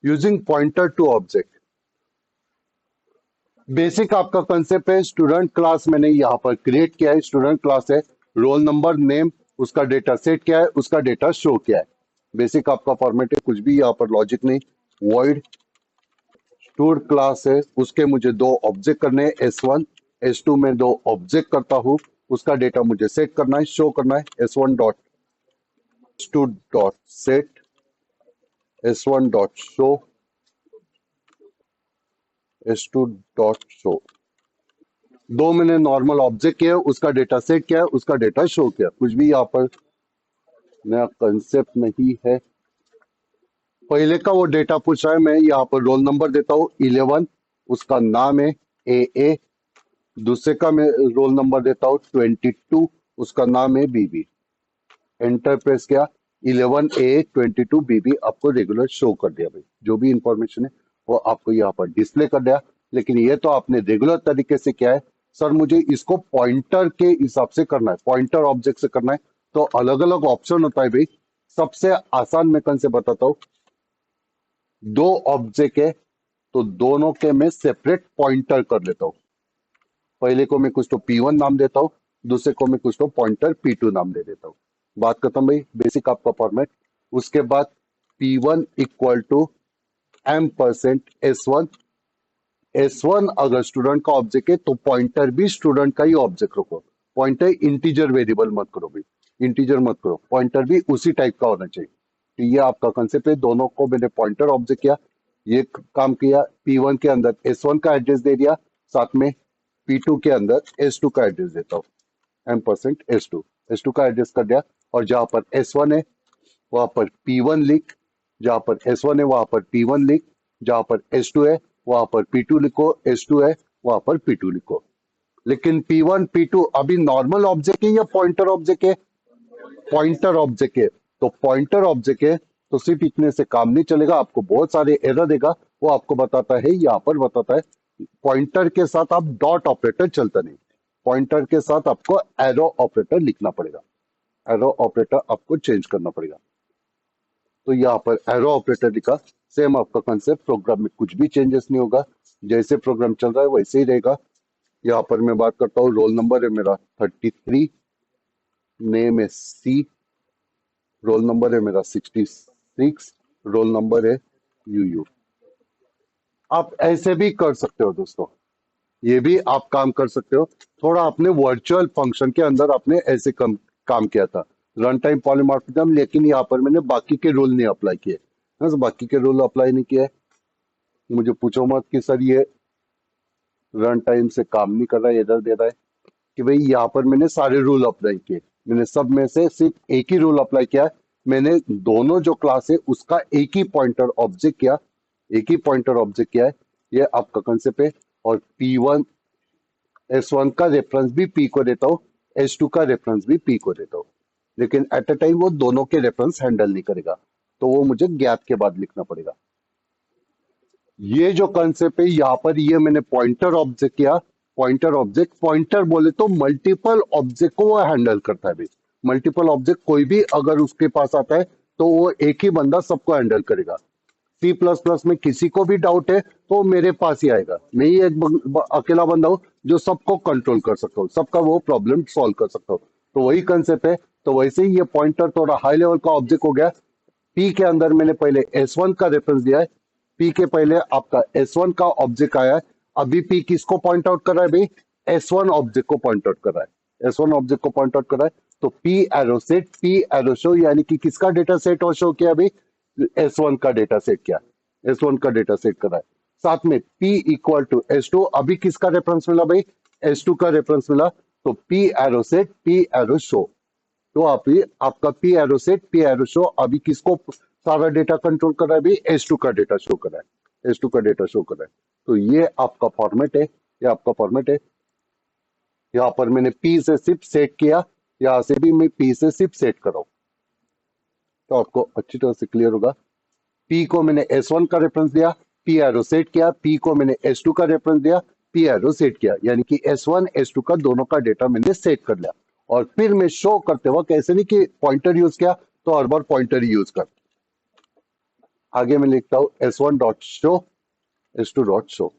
Using pointer to object. Basic आपका concept है, student class मैंने यहाँ पर क्रिएट किया है, स्टूडेंट क्लास है, रोल नंबर नेम, उसका डेटा सेट क्या है, उसका डेटा शो क्या है। बेसिक आपका फॉर्मेट है, कुछ भी यहाँ पर लॉजिक नहीं। वॉइड स्टूड क्लास है, उसके मुझे दो ऑब्जेक्ट करने हैं, S1 S2 में दो ऑब्जेक्ट करता हूँ, उसका डेटा मुझे सेट करना है, शो करना है। S1 dot S2 dot set, S1 dot show, S2 dot show. दो मैंने नॉर्मल ऑब्जेक्ट किया, उसका डेटा सेट किया, उसका डेटा शो किया। कुछ भी यहाँ पर नया कंसेप्ट नहीं है। पहले का वो डेटा पूछ रहा है, मैं यहाँ पर रोल नंबर देता हूँ 11, उसका नाम है AA। दूसरे का मैं रोल नंबर देता हूँ 22, उसका नाम है BB। एंटर प्रेस किया, 11A 22BB आपको रेगुलर शो कर दिया। भाई जो भी इंफॉर्मेशन है वो आपको यहाँ पर डिस्प्ले कर दिया। लेकिन ये तो आपने रेगुलर तरीके से किया है, सर मुझे इसको पॉइंटर के हिसाब से करना है, पॉइंटर ऑब्जेक्ट से करना है, तो अलग अलग ऑप्शन होता है भाई। सबसे आसान मैं कौन से बताता हूँ, दो ऑब्जेक्ट है तो दोनों के मैं सेपरेट पॉइंटर कर लेता हूँ। पहले को मैं कुछ तो P1 नाम देता हूँ, दूसरे को मैं कुछ तो पॉइंटर P2 नाम दे देता हूँ। बात खत्म भाई, बेसिक आपका फॉर्मेट। उसके बाद P1 equal to M% S1। S1 अगर स्टूडेंट का ऑब्जेक्ट है तो पॉइंटर भी स्टूडेंट का ही ऑब्जेक्ट रखो। पॉइंटर इंटीजर वेरिएबल मत करो भाई, इंटीजर मत करो, पॉइंटर भी उसी टाइप का होना चाहिए। तो ये आपका कंसेप्ट है। दोनों को मैंने पॉइंटर ऑब्जेक्ट किया, ये काम किया। P1 के अंदर S1 का एड्रेस दे दिया, साथ में P2 के अंदर S2 का एड्रेस देता हूँ, M%S2। S2 का एड्रेस कर दिया, और जहां पर S1 है वहां पर P1 लिख, जहां पर S1 है वहां पर P1 लिख, जहां पर S2 है वहां पर P2 लिखो, S2 है वहां पर P2 लिखो। लेकिन P1 P2 अभी नॉर्मल ऑब्जेक्ट है या पॉइंटर ऑब्जेक्ट है? पॉइंटर ऑब्जेक्ट है। तो पॉइंटर ऑब्जेक्ट है तो सिर्फ इतने से काम नहीं चलेगा, आपको बहुत सारे एरर देगा। वो आपको बताता है, यहाँ पर बताता है, पॉइंटर के साथ आप डॉट ऑपरेटर चलता नहीं, पॉइंटर के साथ आपको एरो ऑपरेटर लिखना पड़ेगा, एरो ऑपरेटर आपको चेंज करना पड़ेगा। तो यहाँ पर एरो ऑपरेटर लिखा। सेम आपका कंसेप्ट, प्रोग्राम में कुछ भी चेंजेस नहीं होगा, जैसे प्रोग्राम चल रहा है वैसे ही रहेगा। यहाँ पर मैं बात करता हूँ, रोल नंबर है मेरा 33, नेम है C, रोल नंबर है मेरा 66, रोल नंबर है UU। आप ऐसे भी कर सकते हो दोस्तों, ये भी आप काम कर सकते हो। थोड़ा आपने वर्चुअल फंक्शन के अंदर आपने ऐसे काम किया था, रन टाइम पॉलीमॉर्फिज्म, लेकिन यहाँ पर मैंने बाकी के रूल नहीं अप्लाई किए। बस बाकी के रूल अप्लाई नहीं किए, मुझे पूछो मत कि सर ये रन टाइम से काम नहीं कर रहा है, एरर दे रहा है। कि भाई यहाँ पर मैंने सारे रूल अप्लाई किए, मैंने सब में से सिर्फ एक ही रूल अप्लाई किया है। मैंने दोनों जो क्लास है उसका एक ही पॉइंटर ऑब्जेक्ट किया, एक ही पॉइंटर ऑब्जेक्ट किया है। ये आपका कंसेप्ट है। और P1 S1 का रेफरेंस भी P को देता हूँ, S2 का रेफरेंस भी P को देता हूँ। लेकिन एट अ टाइम वो दोनों के रेफरेंस हैंडल नहीं करेगा, तो वो मुझे गैप के बाद लिखना पड़ेगा। ये जो कंसेप्ट है यहाँ पर, ये मैंने पॉइंटर ऑब्जेक्ट किया। पॉइंटर ऑब्जेक्ट, पॉइंटर बोले तो मल्टीपल ऑब्जेक्ट को वो हैंडल करता है भाई। मल्टीपल ऑब्जेक्ट कोई भी अगर उसके पास आता है तो वो एक ही बंदा सबको हैंडल करेगा। C++ में किसी को भी डाउट है तो मेरे पास ही आएगा, मैं ही एक अकेला बंदा हूँ जो सबको कंट्रोल कर सकता हूँ, सबका वो प्रॉब्लम सॉल्व कर सकता हूँ। तो वही कंसेप्ट है। तो वैसे ही ये पॉइंटर थोड़ा हाई लेवल का ऑब्जेक्ट हो गया। P के अंदर मैंने पहले S1 का रेफरेंस दिया है, P के पहले आपका S1 का ऑब्जेक्ट आया है। अभी P किसको पॉइंट आउट कर रहा है भाई? S1 ऑब्जेक्ट को पॉइंट आउट कर रहा है, S1 ऑब्जेक्ट को पॉइंट आउट कर रहा है। तो P arrow set, P arrow show, यानी कि किसका डेटा सेट और शो किया भाई? S1 का डेटा सेट किया, S1 का डेटा सेट कर रहा है। साथ में P इक्वल टू S2, अभी किसका रेफरेंस मिला भाई? S2 का रेफरेंस मिला। तो P arrow set, P arrow show, तो आप ये आपका P arrow set, P arrow show अभी किसको सारा डेटा कंट्रोल कर रहा है भाई? S2 का डेटा शो कर रहा है, S2 का डेटा शो कर रहा है। तो ये आपका फॉर्मेट है, ये आपका फॉर्मेट है। यहाँ पर मैंने P से सिर्फ सेट किया, यहाँ से भी मैं P से सिर्फ सेट कर रहा हूँ, तो आपको अच्छी तरह से क्लियर होगा। P को मैंने S1 का रेफरेंस दिया, P एरो सेट किया, P को मैंने S2 का रेफरेंस दिया, P एरो सेट किया, यानी कि S1 S2 का दोनों का डेटा मैंने सेट कर लिया। और फिर मैं शो करते वक्त ऐसे नहीं कि पॉइंटर यूज किया तो हर बार पॉइंटर यूज कर, आगे मैं लिखता हूँ S1 dot show, S2 dot show.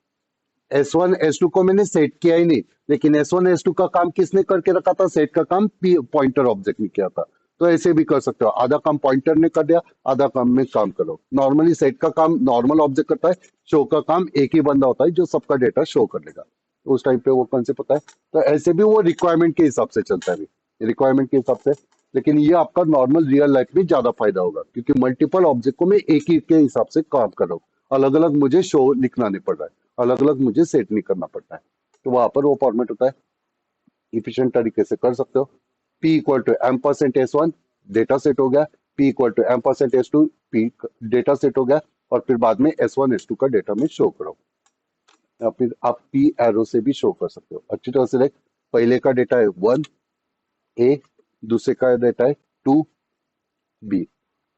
S1 S2 को मैंने सेट किया ही नहीं, लेकिन S1 S2 का काम किसने करके रखा था? सेट का काम पॉइंटर ऑब्जेक्ट ने किया था। तो ऐसे भी कर सकते हो, आधा काम पॉइंटर ने कर दिया, आधा काम में काम करो। नॉर्मली सेट का काम नॉर्मल ऑब्जेक्ट करता है, शो का काम एक ही बंदा होता है जो सबका डेटा शो कर लेगा। तो उस टाइम पे वो कंसेप्ट होता है। तो ऐसे भी वो रिक्वायरमेंट के हिसाब से चलता है, रिक्वायरमेंट के हिसाब से। लेकिन ये आपका नॉर्मल रियल लाइफ में ज्यादा फायदा होगा, क्योंकि मल्टीपल ऑब्जेक्ट को मैं एक ही के हिसाब से काम कर रहा हूँ। अलग अलग मुझे शो लिखना नहीं पड़ रहा है, अलग अलग मुझे सेट नहीं करना पड़ता है। तो वहां पर वो फॉर्मेट होता है, इफिशिएंट तरीके से कर सकते हो। P equal to M percent S1 data set हो गया, P equal to M percent S2 P data set हो गया, और फिर बाद में S1 S2 का डेटा में शो करो। या फिर आप P एरो से भी शो कर सकते हो। अच्छी तरह से देख, पहले का डेटा है 1A, दूसरे का डेटा है 2B।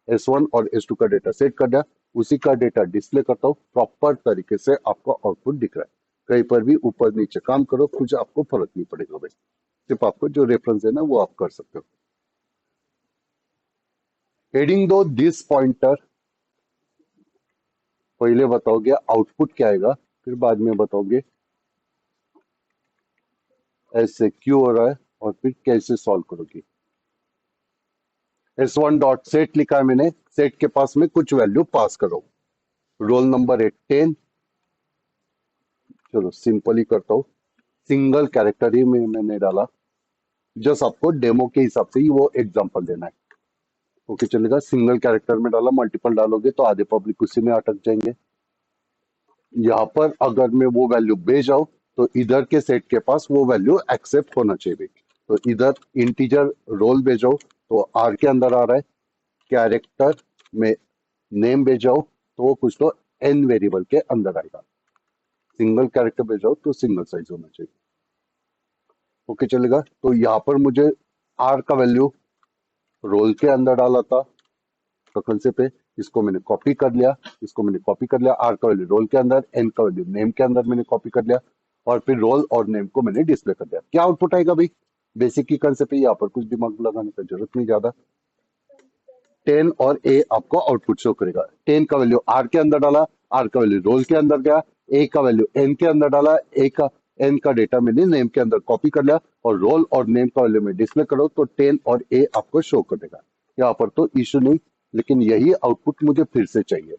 S1 और S2 का डेटा सेट कर दिया, उसी का डेटा डिस्प्ले करता हूँ, प्रॉपर तरीके से आपको आउटपुट दिख रहा है। कहीं पर भी ऊपर नीचे काम करो, कुछ आपको फर्क नहीं पड़ेगा भाई। सिर्फ आपको जो रेफरेंस है ना वो आप कर सकते हो। हेडिंग दो दिस पॉइंटर, पहले बताओगे आउटपुट क्या आएगा, फिर बाद में बताओगे ऐसे क्यों हो रहा है और फिर कैसे सॉल्व करोगे। S1 डॉट सेट लिखा है मैंने, सेट के पास में कुछ वैल्यू पास करो। रोल नंबर है 10, चलो सिंपल ही करता हूँ, सिंगल कैरेक्टर ही मैंने डाला, जस्ट आपको डेमो के हिसाब से ही वो एग्जांपल देना है। ओके चलेगा, सिंगल कैरेक्टर में डाला, मल्टीपल डालोगे तो आधे पब्लिक उसी में अटक जाएंगे। यहाँ पर अगर मैं वो वैल्यू भेज आऊं, तो इधर के सेट के पास वो वैल्यू एक्सेप्ट होना चाहिए। तो इधर इंटीजर रोल भेजाओ तो आर के अंदर आ रहा है, कैरेक्टर में नेम भेजाओ तो वो कुछ तो एन वेरिएबल के अंदर आएगा। सिंगल कैरेक्टर भेजाओ तो सिंगल साइज होना चाहिए। ओके चलेगा, तो यहाँ पर मुझे आर का वैल्यू रोल के अंदर डाला था, तो कंसेप्ट है, इसको मैंने कॉपी कर लिया, इसको मैंने कॉपी कर लिया, आर का वैल्यू रोल के अंदर, एन का वैल्यू नेम के अंदर मैंने कॉपी कर लिया, और फिर रोल और नेम को मैंने डिस्प्ले कर दिया। क्या आउटपुट आएगा भाई? बेसिक ही कंसेप्ट है, यहाँ पर कुछ दिमाग लगाने की जरूरत नहीं ज्यादा। 10 और ए आपको आउटपुट शो करेगा। 10 का वैल्यू आर के अंदर डाला, आर का वैल्यू रोल के अंदर गया, ए का वैल्यू एन के अंदर डाला, ए का एन का डेटा मैंने नेम के अंदर कॉपी कर लिया, और रोल और नेम का वैल्यू में डिस्प्ले करो तो 10 और ए आपको शो कर देगा। यहाँ पर तो इश्यू नहीं, लेकिन यही आउटपुट मुझे फिर से चाहिए।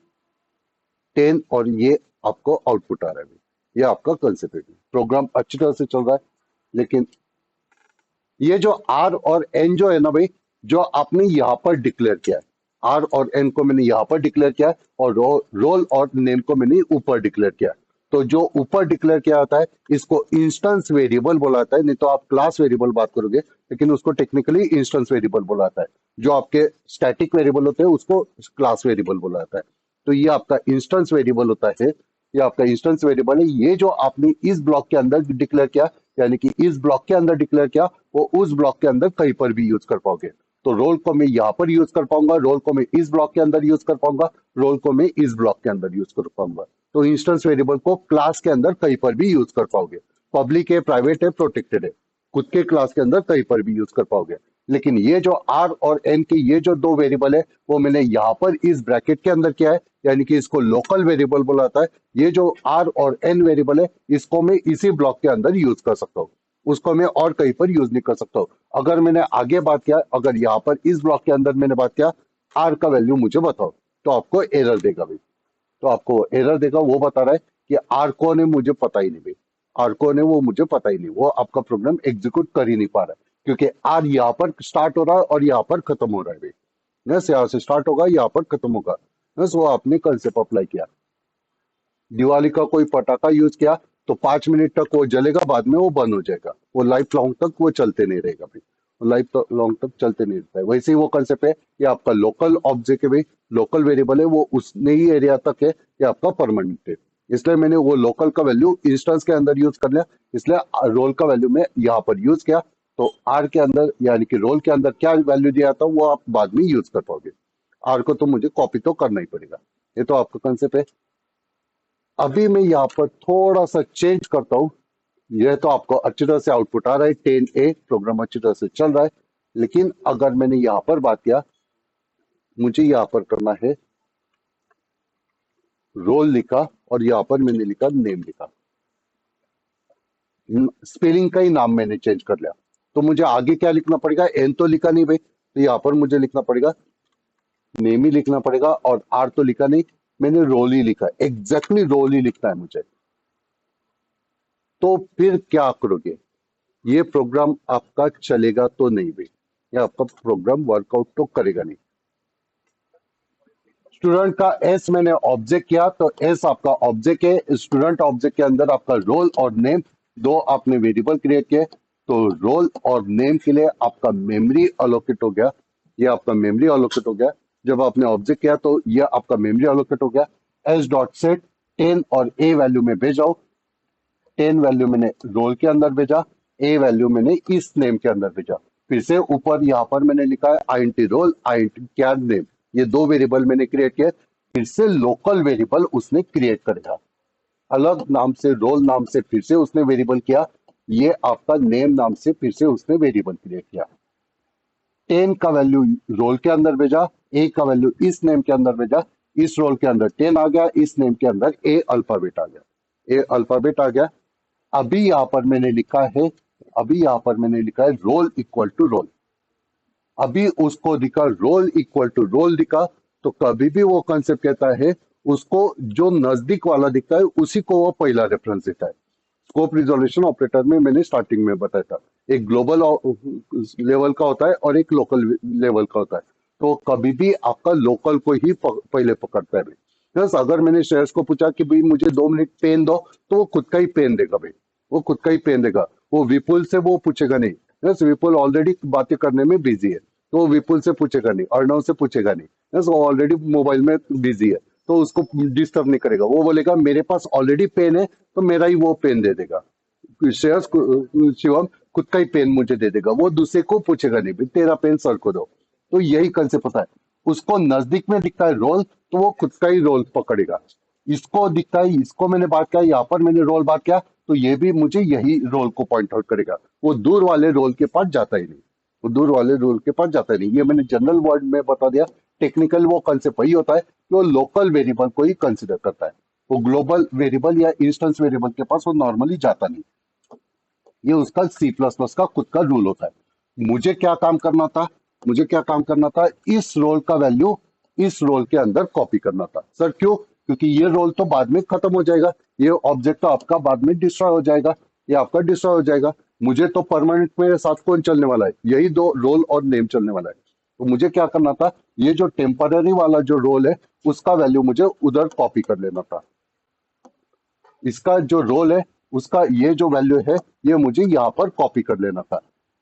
10 और ये आपको आउटपुट आ रहा है, ये आपका कंसेप्ट है। प्रोग्राम अच्छी तरह से चल रहा है, लेकिन ये जो आर और एन जो है ना भाई, जो आपने यहाँ पर डिक्लेयर किया है, आर और एन को मैंने यहाँ पर डिक्लेयर किया है, और रोल और नेम को मैंने ऊपर डिक्लेयर किया है। तो जो ऊपर डिक्लेयर किया जाता है इसको इंस्टेंस वेरिएबल बोला जाता है, नहीं तो आप क्लास वेरिएबल बात करोगे, लेकिन उसको टेक्निकली इंस्टेंस वेरिएबल बोला जाता है। जो आपके स्टैटिक वेरिएबल होते हैं उसको क्लास वेरिएबल बोला जाता है। तो ये आपका इंस्टेंस वेरिएबल होता है, ये आपका इंस्टेंस वेरिएबल है। ये जो आपने इस ब्लॉक के अंदर डिक्लेयर किया, यानी कि इस ब्लॉक के अंदर डिक्लेयर किया, वो उस ब्लॉक के अंदर कहीं पर भी यूज कर पाओगे। तो रोल को मैं यहाँ पर यूज कर पाऊंगा, रोल को मैं इस ब्लॉक के अंदर यूज कर पाऊंगा, रोल को मैं इस ब्लॉक के अंदर यूज कर पाऊंगा। तो इंस्टेंस वेरिएबल को क्लास के अंदर कहीं पर भी यूज कर पाओगे। पब्लिक है, प्राइवेट है, प्रोटेक्टेड है, खुद के क्लास के अंदर कहीं पर भी यूज कर पाओगे। लेकिन ये जो आर और एन के ये जो दो वेरिएबल है, वो मैंने यहाँ पर इस ब्रैकेट के अंदर किया है, यानी कि इसको लोकल वेरिएबल बोला जाता है। ये जो आर और एन वेरिएबल है, इसको मैं इसी ब्लॉक के अंदर यूज कर सकता हूँ, उसको मैं और कहीं पर यूज नहीं कर सकता हूँ। अगर मैंने आगे बात किया, अगर यहाँ पर इस ब्लॉक के अंदर मैंने बात किया आर का वैल्यू मुझे बताओ, तो आपको एरर देगा भाई। तो आपको एरर देगा, वो बता रहा है कि आर कौन है मुझे पता ही नहीं भाई, आर कौन है वो मुझे पता ही नहीं, वो आपका प्रोग्राम एग्जीक्यूट कर ही नहीं पा रहा है, क्योंकि आर यहाँ पर स्टार्ट हो रहा है और यहाँ पर खत्म हो रहा है भाई। यस, यहाँ से स्टार्ट होगा, यहाँ पर खत्म होगा। यस, वो आपने कंसेप्ट अप्लाई किया। दिवाली का कोई पटाखा यूज किया तो 5 मिनट तक वो जलेगा, बाद में वो बंद हो जाएगा, वो लाइफ लॉन्ग तक वो चलते नहीं रहेगा भाई, वो लाइफ लॉन्ग तक चलते नहीं रहता है। वैसे ही वो कंसेप्ट है, ये आपका लोकल ऑब्जेक्ट है भाई, लोकल वेरिएबल है, वो उसने ही एरिया तक है, ये आपका परमानेंट है। इसलिए मैंने वो लोकल का वैल्यू इंस्टेंस के अंदर यूज कर लिया, इसलिए रोल का वैल्यू मैं यहाँ पर यूज किया। तो आर के अंदर यानी कि रोल के अंदर क्या वैल्यू दिया था वो आप बाद में यूज कर पाओगे। आर को तो मुझे कॉपी तो करना ही पड़ेगा। ये तो आपका कंसेप्ट है। अभी मैं यहाँ पर थोड़ा सा चेंज करता हूँ। यह तो आपको अच्छी तरह से आउटपुट आ रहा है, 10A प्रोग्राम अच्छी तरह से चल रहा है। लेकिन अगर मैंने यहाँ पर बात किया, मुझे यहाँ पर करना है रोल लिखा और यहाँ पर मैंने लिखा नेम लिखा, स्पेलिंग का ही नाम मैंने चेंज कर लिया। तो मुझे आगे क्या लिखना पड़ेगा, एन तो लिखा नहीं भाई, तो यहाँ पर मुझे लिखना पड़ेगा नेम ही लिखना पड़ेगा, और आर तो लिखा नहीं, मैंने रोल ही लिखा, एग्जैक्टली रोल ही लिखना है मुझे। तो फिर क्या करोगे, ये प्रोग्राम आपका चलेगा तो नहीं भाई, ये आपका प्रोग्राम वर्कआउट तो करेगा नहीं। स्टूडेंट का एस मैंने ऑब्जेक्ट किया, तो एस आपका ऑब्जेक्ट है, स्टूडेंट ऑब्जेक्ट के अंदर आपका रोल और नेम दो आपने वेरिएबल क्रिएट किए, तो रोल और नेम के लिए आपका मेमोरी अलोकेट हो गया, ये आपका मेमोरी अलोकेट हो गया। जब आपने ऑब्जेक्ट किया तो ये आपका मेमोरी अलोकेट हो गया। एस डॉट सेट 10 और ए वैल्यू में भेजाओ, 10 वैल्यू मैंने रोल के अंदर भेजा, ए वैल्यू मैंने इस नेम के अंदर भेजा। फिर से ऊपर यहाँ पर मैंने लिखा है आईएनटी रोल आईएनटी क्या नेम, ये दो वेरिएबल मैंने क्रिएट किए। फिर से लोकल वेरिएबल उसने क्रिएट करेगा, अलग नाम से रोल नाम से फिर से उसने वेरिएबल किया, ये आपका नेम नाम से फिर से उसने वेरिएबल क्रिएट किया। 10 का वैल्यू रोल के अंदर भेजा, ए का वैल्यू इस नेम के अंदर भेजा, इस रोल के अंदर 10 आ गया, इस नेम के अंदर ए अल्फाबेट आ गया, ए अल्फाबेट आ गया। अभी यहाँ पर मैंने लिखा है, अभी यहाँ पर मैंने लिखा है रोल इक्वल टू रोल, अभी उसको दिखा रोल इक्वल टू रोल दिखा, तो कभी भी वो कंसेप्ट कहता है उसको जो नजदीक वाला दिखता है उसी को वो पहला रेफरेंस देता है। स्कोप रिजोल्यूशन ऑपरेटर में मैंने स्टार्टिंग में बताया था, एक ग्लोबल लेवल का होता है और एक लोकल लेवल का होता है, तो कभी भी आपका लोकल को ही पहले पकड़ता है भाई। बस अगर मैंने श्रेयस को पूछा कि भाई मुझे 2 मिनट पेन दो, तो वो खुद का ही पेन देगा भाई, वो खुद का ही पेन देगा, वो विपुल से वो पूछेगा नहीं। बस विपुल ऑलरेडी बातें करने में बिजी है, तो वो विपुल से पूछेगा नहीं, अर्णव से पूछेगा नहीं, बस वो ऑलरेडी मोबाइल में बिजी है, तो उसको डिस्टर्ब नहीं करेगा। वो बोलेगा मेरे पास ऑलरेडी पेन है, तो मेरा ही वो पेन दे देगा। श्रेयस शिवम खुद का ही पेन मुझे दे देगा, वो दूसरे को पूछेगा नहीं भाई तेरा पेन सर को दो। तो यही कंसेप्ट होता है, उसको नजदीक में दिखता है रोल, तो वो खुद का ही रोल पकड़ेगा। इसको दिखता है, इसको मैंने बात किया, यहाँ पर मैंने रोल बात किया, तो ये भी मुझे यही रोल को पॉइंट आउट करेगा, वो दूर वाले रोल के पास जाता ही नहीं, वो दूर वाले रोल के पास जाता ही नहीं। ये मैंने जनरल वर्ड में बता दिया, टेक्निकल वो कंसेप्ट वही होता है कि वो लोकल वेरिएबल को ही कंसिडर करता है, वो ग्लोबल वेरिएबल या इंस्टेंस वेरिएबल के पास वो नॉर्मली जाता नहीं। ये उसका सी प्लस प्लस का खुद का रूल होता है। मुझे क्या काम करना था, मुझे क्या काम करना था, इस रोल का वैल्यू इस रोल के अंदर कॉपी करना था। सर क्यों, क्योंकि ये रोल तो बाद में खत्म हो जाएगा, ये ऑब्जेक्ट तो आपका बाद में डिस्ट्रॉय हो जाएगा, ये आपका डिस्ट्रॉय हो जाएगा। मुझे तो परमानेंट मेरे साथ कौन चलने वाला है, यही दो रोल और नेम चलने वाला है। तो मुझे क्या करना था, ये जो टेम्पररी वाला जो रोल है उसका वैल्यू मुझे उधर कॉपी कर लेना था, इसका जो रोल है उसका ये जो वैल्यू है ये मुझे यहाँ पर कॉपी कर लेना था।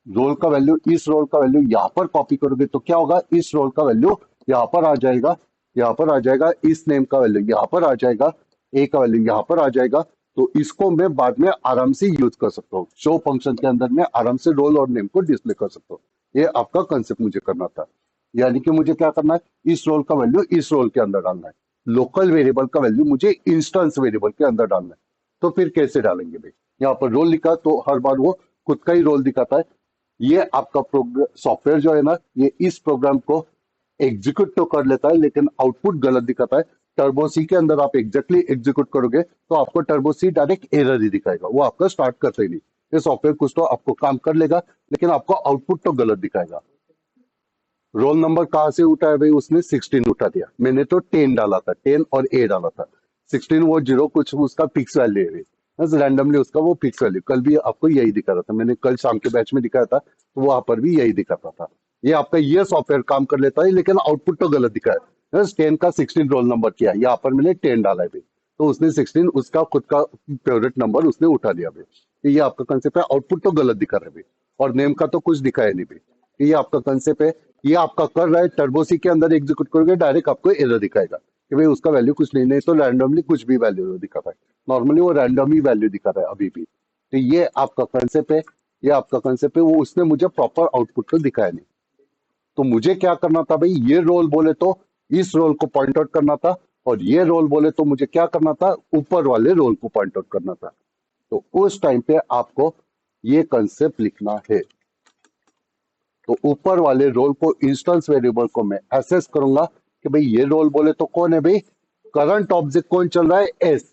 रोल का वैल्यू, इस रोल का वैल्यू यहाँ पर कॉपी करोगे तो क्या होगा, इस रोल का वैल्यू यहाँ पर आ जाएगा, यहाँ पर आ जाएगा, इस नेम का वैल्यू यहाँ पर आ जाएगा, ए का वैल्यू यहाँ पर आ जाएगा। तो इसको मैं बाद में आराम से यूज कर सकता हूँ, शो फंक्शन के अंदर मैं आराम से रोल और नेम को डिस्प्ले कर सकता हूँ। ये आपका कंसेप्ट मुझे करना था, यानी कि मुझे क्या करना है, इस रोल का वैल्यू इस रोल के अंदर डालना है, लोकल वेरिएबल का वैल्यू मुझे इंस्टेंस वेरिएबल के अंदर डालना है। तो फिर कैसे डालेंगे भाई, यहाँ पर रोल लिखा तो हर बार वो खुद का ही रोल दिखाता है। ये आपका सॉफ्टवेयर जो है ना, ये इस प्रोग्राम को एग्जीक्यूट तो कर लेता है लेकिन आउटपुट गलत दिखाता है। टर्बो सी के अंदर आप एग्जैक्टली एग्जीक्यूट करोगे तो आपको टर्बो सी डायरेक्ट एरर ही दिखाएगा, वो आपका स्टार्ट करता ही नहीं। ये सॉफ्टवेयर कुछ तो आपको काम कर लेगा लेकिन आपको आउटपुट तो गलत दिखाएगा। रोल नंबर कहाँ से उठा है भाई, उसने 16 उठा दिया, मैंने तो 10 डाला था, 10 और ए डाला था, 16 वो जीरो कुछ उसका फिक्स वैल्यू है, बस रैंडमली उसका वो फिक्स वैल्यू। कल भी आपको यही दिखा रहा था, मैंने कल शाम के बैच में दिखाया था, तो वहां पर भी यही दिखाता था। ये आपका ये सॉफ्टवेयर काम कर लेता है लेकिन आउटपुट तो गलत दिखा है। बस 10 का 16 रोल नंबर किया, यहाँ पर मैंने 10 डाला है भाई, तो उसने 16 उसका खुद का फेवरेट नंबर उसने उठा दिया भाई। तो ये आपका कंसेप्ट है, आउटपुट तो गलत दिखा रहा है भाई, और नेम का तो कुछ दिखाया नहीं भाई। ये आपका कंसेप्ट है, ये आपका कर रहा है। टर्बोसी के अंदर एग्जीक्यूट करोगे डायरेक्ट आपको एरर दिखाएगा कि भाई उसका वैल्यू कुछ नहीं, नहीं तो रैंडमली कुछ भी वैल्यू दिखाता है, नॉर्मली वो रैंडम ही वैल्यू दिखा रहा है अभी भी। तो ये आपका कंसेप्ट है, ये आपका कंसेप्ट है, वो उसने मुझे प्रॉपर आउटपुट तो दिखाया नहीं। तो मुझे क्या करना था भाई, ये रोल बोले तो इस रोल को पॉइंट आउट करना था, और ये रोल बोले तो मुझे क्या करना था, ऊपर वाले रोल को पॉइंट आउट करना था। तो उस टाइम पे आपको ये कंसेप्ट लिखना है। तो ऊपर वाले रोल को इंस्टेंस वेरिएबल को मैं एसेस करूंगा कि भाई ये रोल बोले तो कौन है भाई, करंट ऑब्जेक्ट कौन चल रहा है, एस,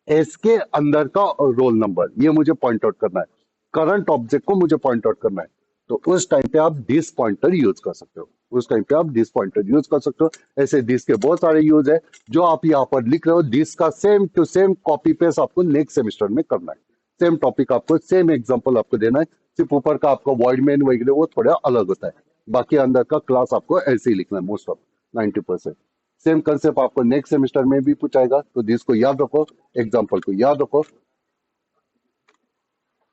एस के अंदर का रोल नंबर, ये मुझे पॉइंट आउट करना है, करंट ऑब्जेक्ट को मुझे पॉइंट आउट करना है। तो उस टाइम पे आप दिस पॉइंटर यूज कर सकते हो, उस टाइम पे आप दिस पॉइंटर यूज कर सकते हो। ऐसे दिस के बहुत सारे यूज है, जो आप यहाँ पर लिख रहे हो दिस का same to same copy paste आपको नेक्स्ट सेमेस्टर में करना है। सेम टॉपिक आपको, सेम एग्जांपल आपको देना है, सिर्फ ऊपर का आपका वर्ड मेन वगैरह वो थोड़ा अलग होता है, बाकी अंदर का क्लास आपको ऐसे ही लिखना है मोस्ट ऑफ 90%। सेम कंसेप्ट आपको नेक्स्ट सेमेस्टर में भी पूछाएगा, तो दिस को याद रखो, एग्जाम्पल को याद रखो,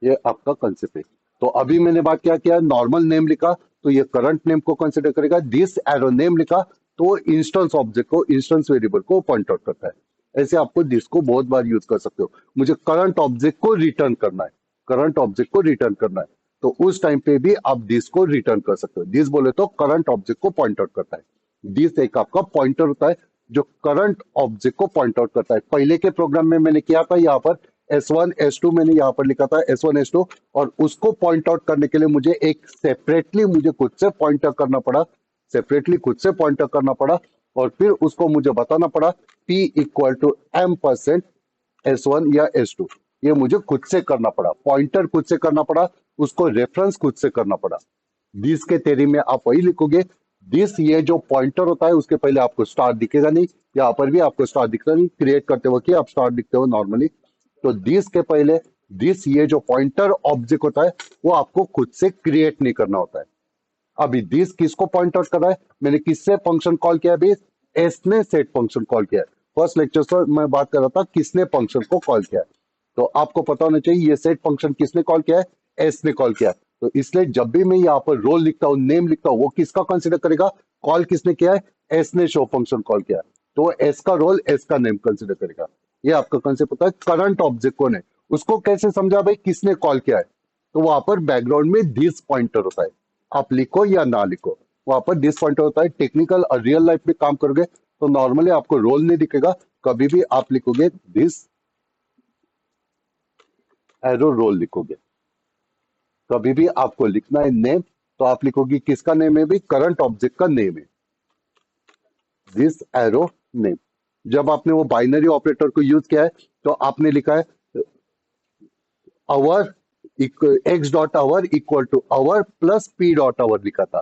ये आपका कंसेप्ट है। तो अभी मैंने बात क्या किया, नॉर्मल नेम लिखा तो ये करंट नेम को कंसिडर करेगा, दिस एरो नेम लिखा तो इंस्टेंस ऑब्जेक्ट को, इंस्टेंस वेरिएबल को पॉइंट आउट करता है। ऐसे आपको दिस को बहुत बार यूज कर सकते हो। मुझे करंट ऑब्जेक्ट को रिटर्न करना है, करंट ऑब्जेक्ट को रिटर्न करना है, तो उस टाइम पे भी आप दिस को रिटर्न कर सकते हो। दिस बोले तो करंट ऑब्जेक्ट को पॉइंट आउट करता है, दिस एक आपका पॉइंटर होता है जो करंट ऑब्जेक्ट को पॉइंट आउट करता है। पहले के प्रोग्राम में मैंने किया था, यहाँ पर S1 S2 मैंने यहाँ पर लिखा था S1 S2, और उसको पॉइंट आउट करने के लिए मुझे एक सेपरेटली मुझे खुद से पॉइंट आउट करना पड़ा, सेपरेटली खुद से पॉइंट आउट करना पड़ा, और फिर उसको मुझे बताना पड़ा P equal to M% S1 या S2। ये मुझे खुद से करना पड़ा, पॉइंटर खुद से करना पड़ा, उसको रेफरेंस खुद से करना पड़ा। दिस के तेरी में आप वही लिखोगे, दिस ये जो पॉइंटर होता है उसके पहले आपको स्टार दिखेगा नहीं, यहाँ पर भी आपको स्टार दिखता नहीं, क्रिएट करते वक्त ही आप स्टार दिखते हो नॉर्मली। तो दिस के पहले दिस ये जो पॉइंटर ऑब्जेक्ट होता है वो आपको खुद से क्रिएट नहीं करना होता है। अभी दिस किसको पॉइंट आउट कर रहा है, मैंने किससे फंक्शन कॉल किया, अभी एस ने सेट फंक्शन कॉल किया है। फर्स्ट लेक्चर से मैं बात कर रहा था किसने फंक्शन को कॉल किया है, तो आपको पता होना चाहिए ये सेट फंक्शन किसने कॉल किया है, एस ने कॉल किया है। तो इसलिए जब भी मैं यहाँ पर रोल लिखता हूँ, नेम लिखता हूँ, वो किसका कंसिडर करेगा, कॉल किसने किया है, एस ने शो फंक्शन कॉल किया है, तो एस का रोल एस का नेम कंसिडर करेगा। ये आपका कंसेप्ट होता है। करंट ऑब्जेक्ट कौन है उसको कैसे समझा भाई, किसने कॉल किया है, तो वहां पर बैकग्राउंड में दिस पॉइंटर होता है, आप लिखो या ना लिखो, वहां पर दिस पॉइंटर होता है। टेक्निकल और रियल लाइफ में काम करोगे तो नॉर्मली आपको रोल नहीं दिखेगा, कभी भी आप लिखोगे दिस एरो रोल लिखोगे। कभी भी आपको लिखना है नेम तो आप लिखोगे किसका नेम है, भी करंट ऑब्जेक्ट का नेम है, दिस एरो नेम। जब आपने वो बाइनरी ऑपरेटर को यूज किया है तो आपने लिखा है hour X dot hour equal to hour plus P dot hour लिखा था,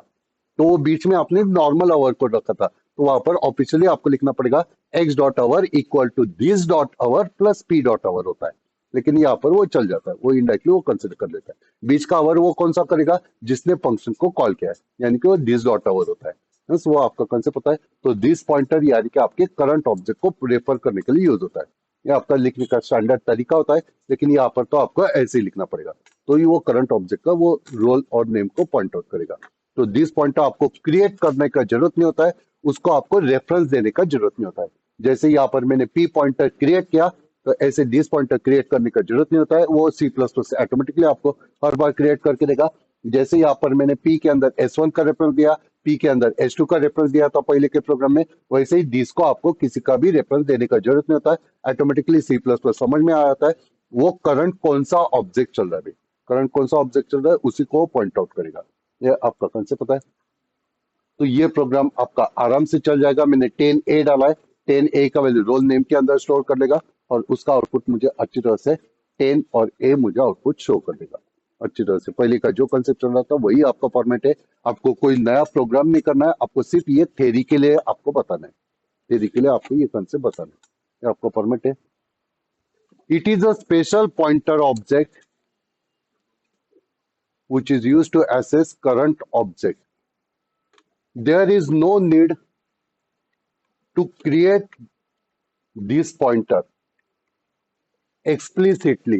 तो वो बीच में आपने नॉर्मल आवर को रखा था, तो वहां पर ऑफिशियली आपको लिखना पड़ेगा X dot hour equal to this dot hour plus P dot hour होता है। लेकिन यहाँ पर वो चल जाता है, वो इनडायरेक्टली वो कंसिडर कर लेता है। बीच का आवर वो कौन सा करेगा, जिसने फंक्शन को कॉल किया है, यानी कि वो दिस डॉट आवर होता है। बस वो आपका कंसेप्ट होता है। तो दिस पॉइंटर यानी कि आपके करंट ऑब्जेक्ट को रेफर करने के लिए यूज होता है। ये आपका लिखने का स्टैंडर्ड तरीका होता है, लेकिन यहाँ पर तो आपको ऐसे ही लिखना पड़ेगा, तो ये वो करंट ऑब्जेक्ट का वो रोल और नेम को पॉइंट आउट करेगा। तो दिस पॉइंटर आपको क्रिएट करने का जरूरत नहीं होता है, उसको आपको रेफरेंस देने का जरूरत नहीं होता है। जैसे यहाँ पर मैंने पी पॉइंटर क्रिएट किया, तो ऐसे दिस पॉइंटर क्रिएट करने का जरूरत नहीं होता है, वो सी प्लस प्लस ऑटोमेटिकली आपको हर बार क्रिएट करके देगा। जैसे यहाँ पर मैंने पी के अंदर S1 का रेफरेंस दिया, पी के अंदर S2 का रेफरेंस दिया था पहले के प्रोग्राम में, वैसे ही दिस को आपको किसी का भी रेफरेंस देने का जरूरत नहीं होता है, ऑटोमेटिकली सी प्लस प्लस समझ में आ जाता है वो करंट कौन सा ऑब्जेक्ट चल रहा है, करंट कौन सा ऑब्जेक्ट चल रहा है उसी को पॉइंट आउट करेगा। ये आपका कंसेप्ट पता है। तो ये प्रोग्राम आपका आराम से चल जाएगा। मैंने 10A डाला है, 10A का वैल्यू रोल नेम के अंदर स्टोर कर लेगा, और उसका आउटपुट मुझे अच्छी तरह से 10 और A मुझे आउटपुट शो कर देगा अच्छी तरह से। पहले का जो कंसेप्ट चल रहा था वही आपका फॉर्मेट है। आपको कोई नया प्रोग्राम नहीं करना है, आपको सिर्फ ये थ्योरी के लिए आपको बताना है, थ्योरी के लिए आपको ये कंसेप्ट बताना है। ये आपका फॉर्मेट है। It is a special pointer object which is used to access current object. There is no need to create this pointer explicitly.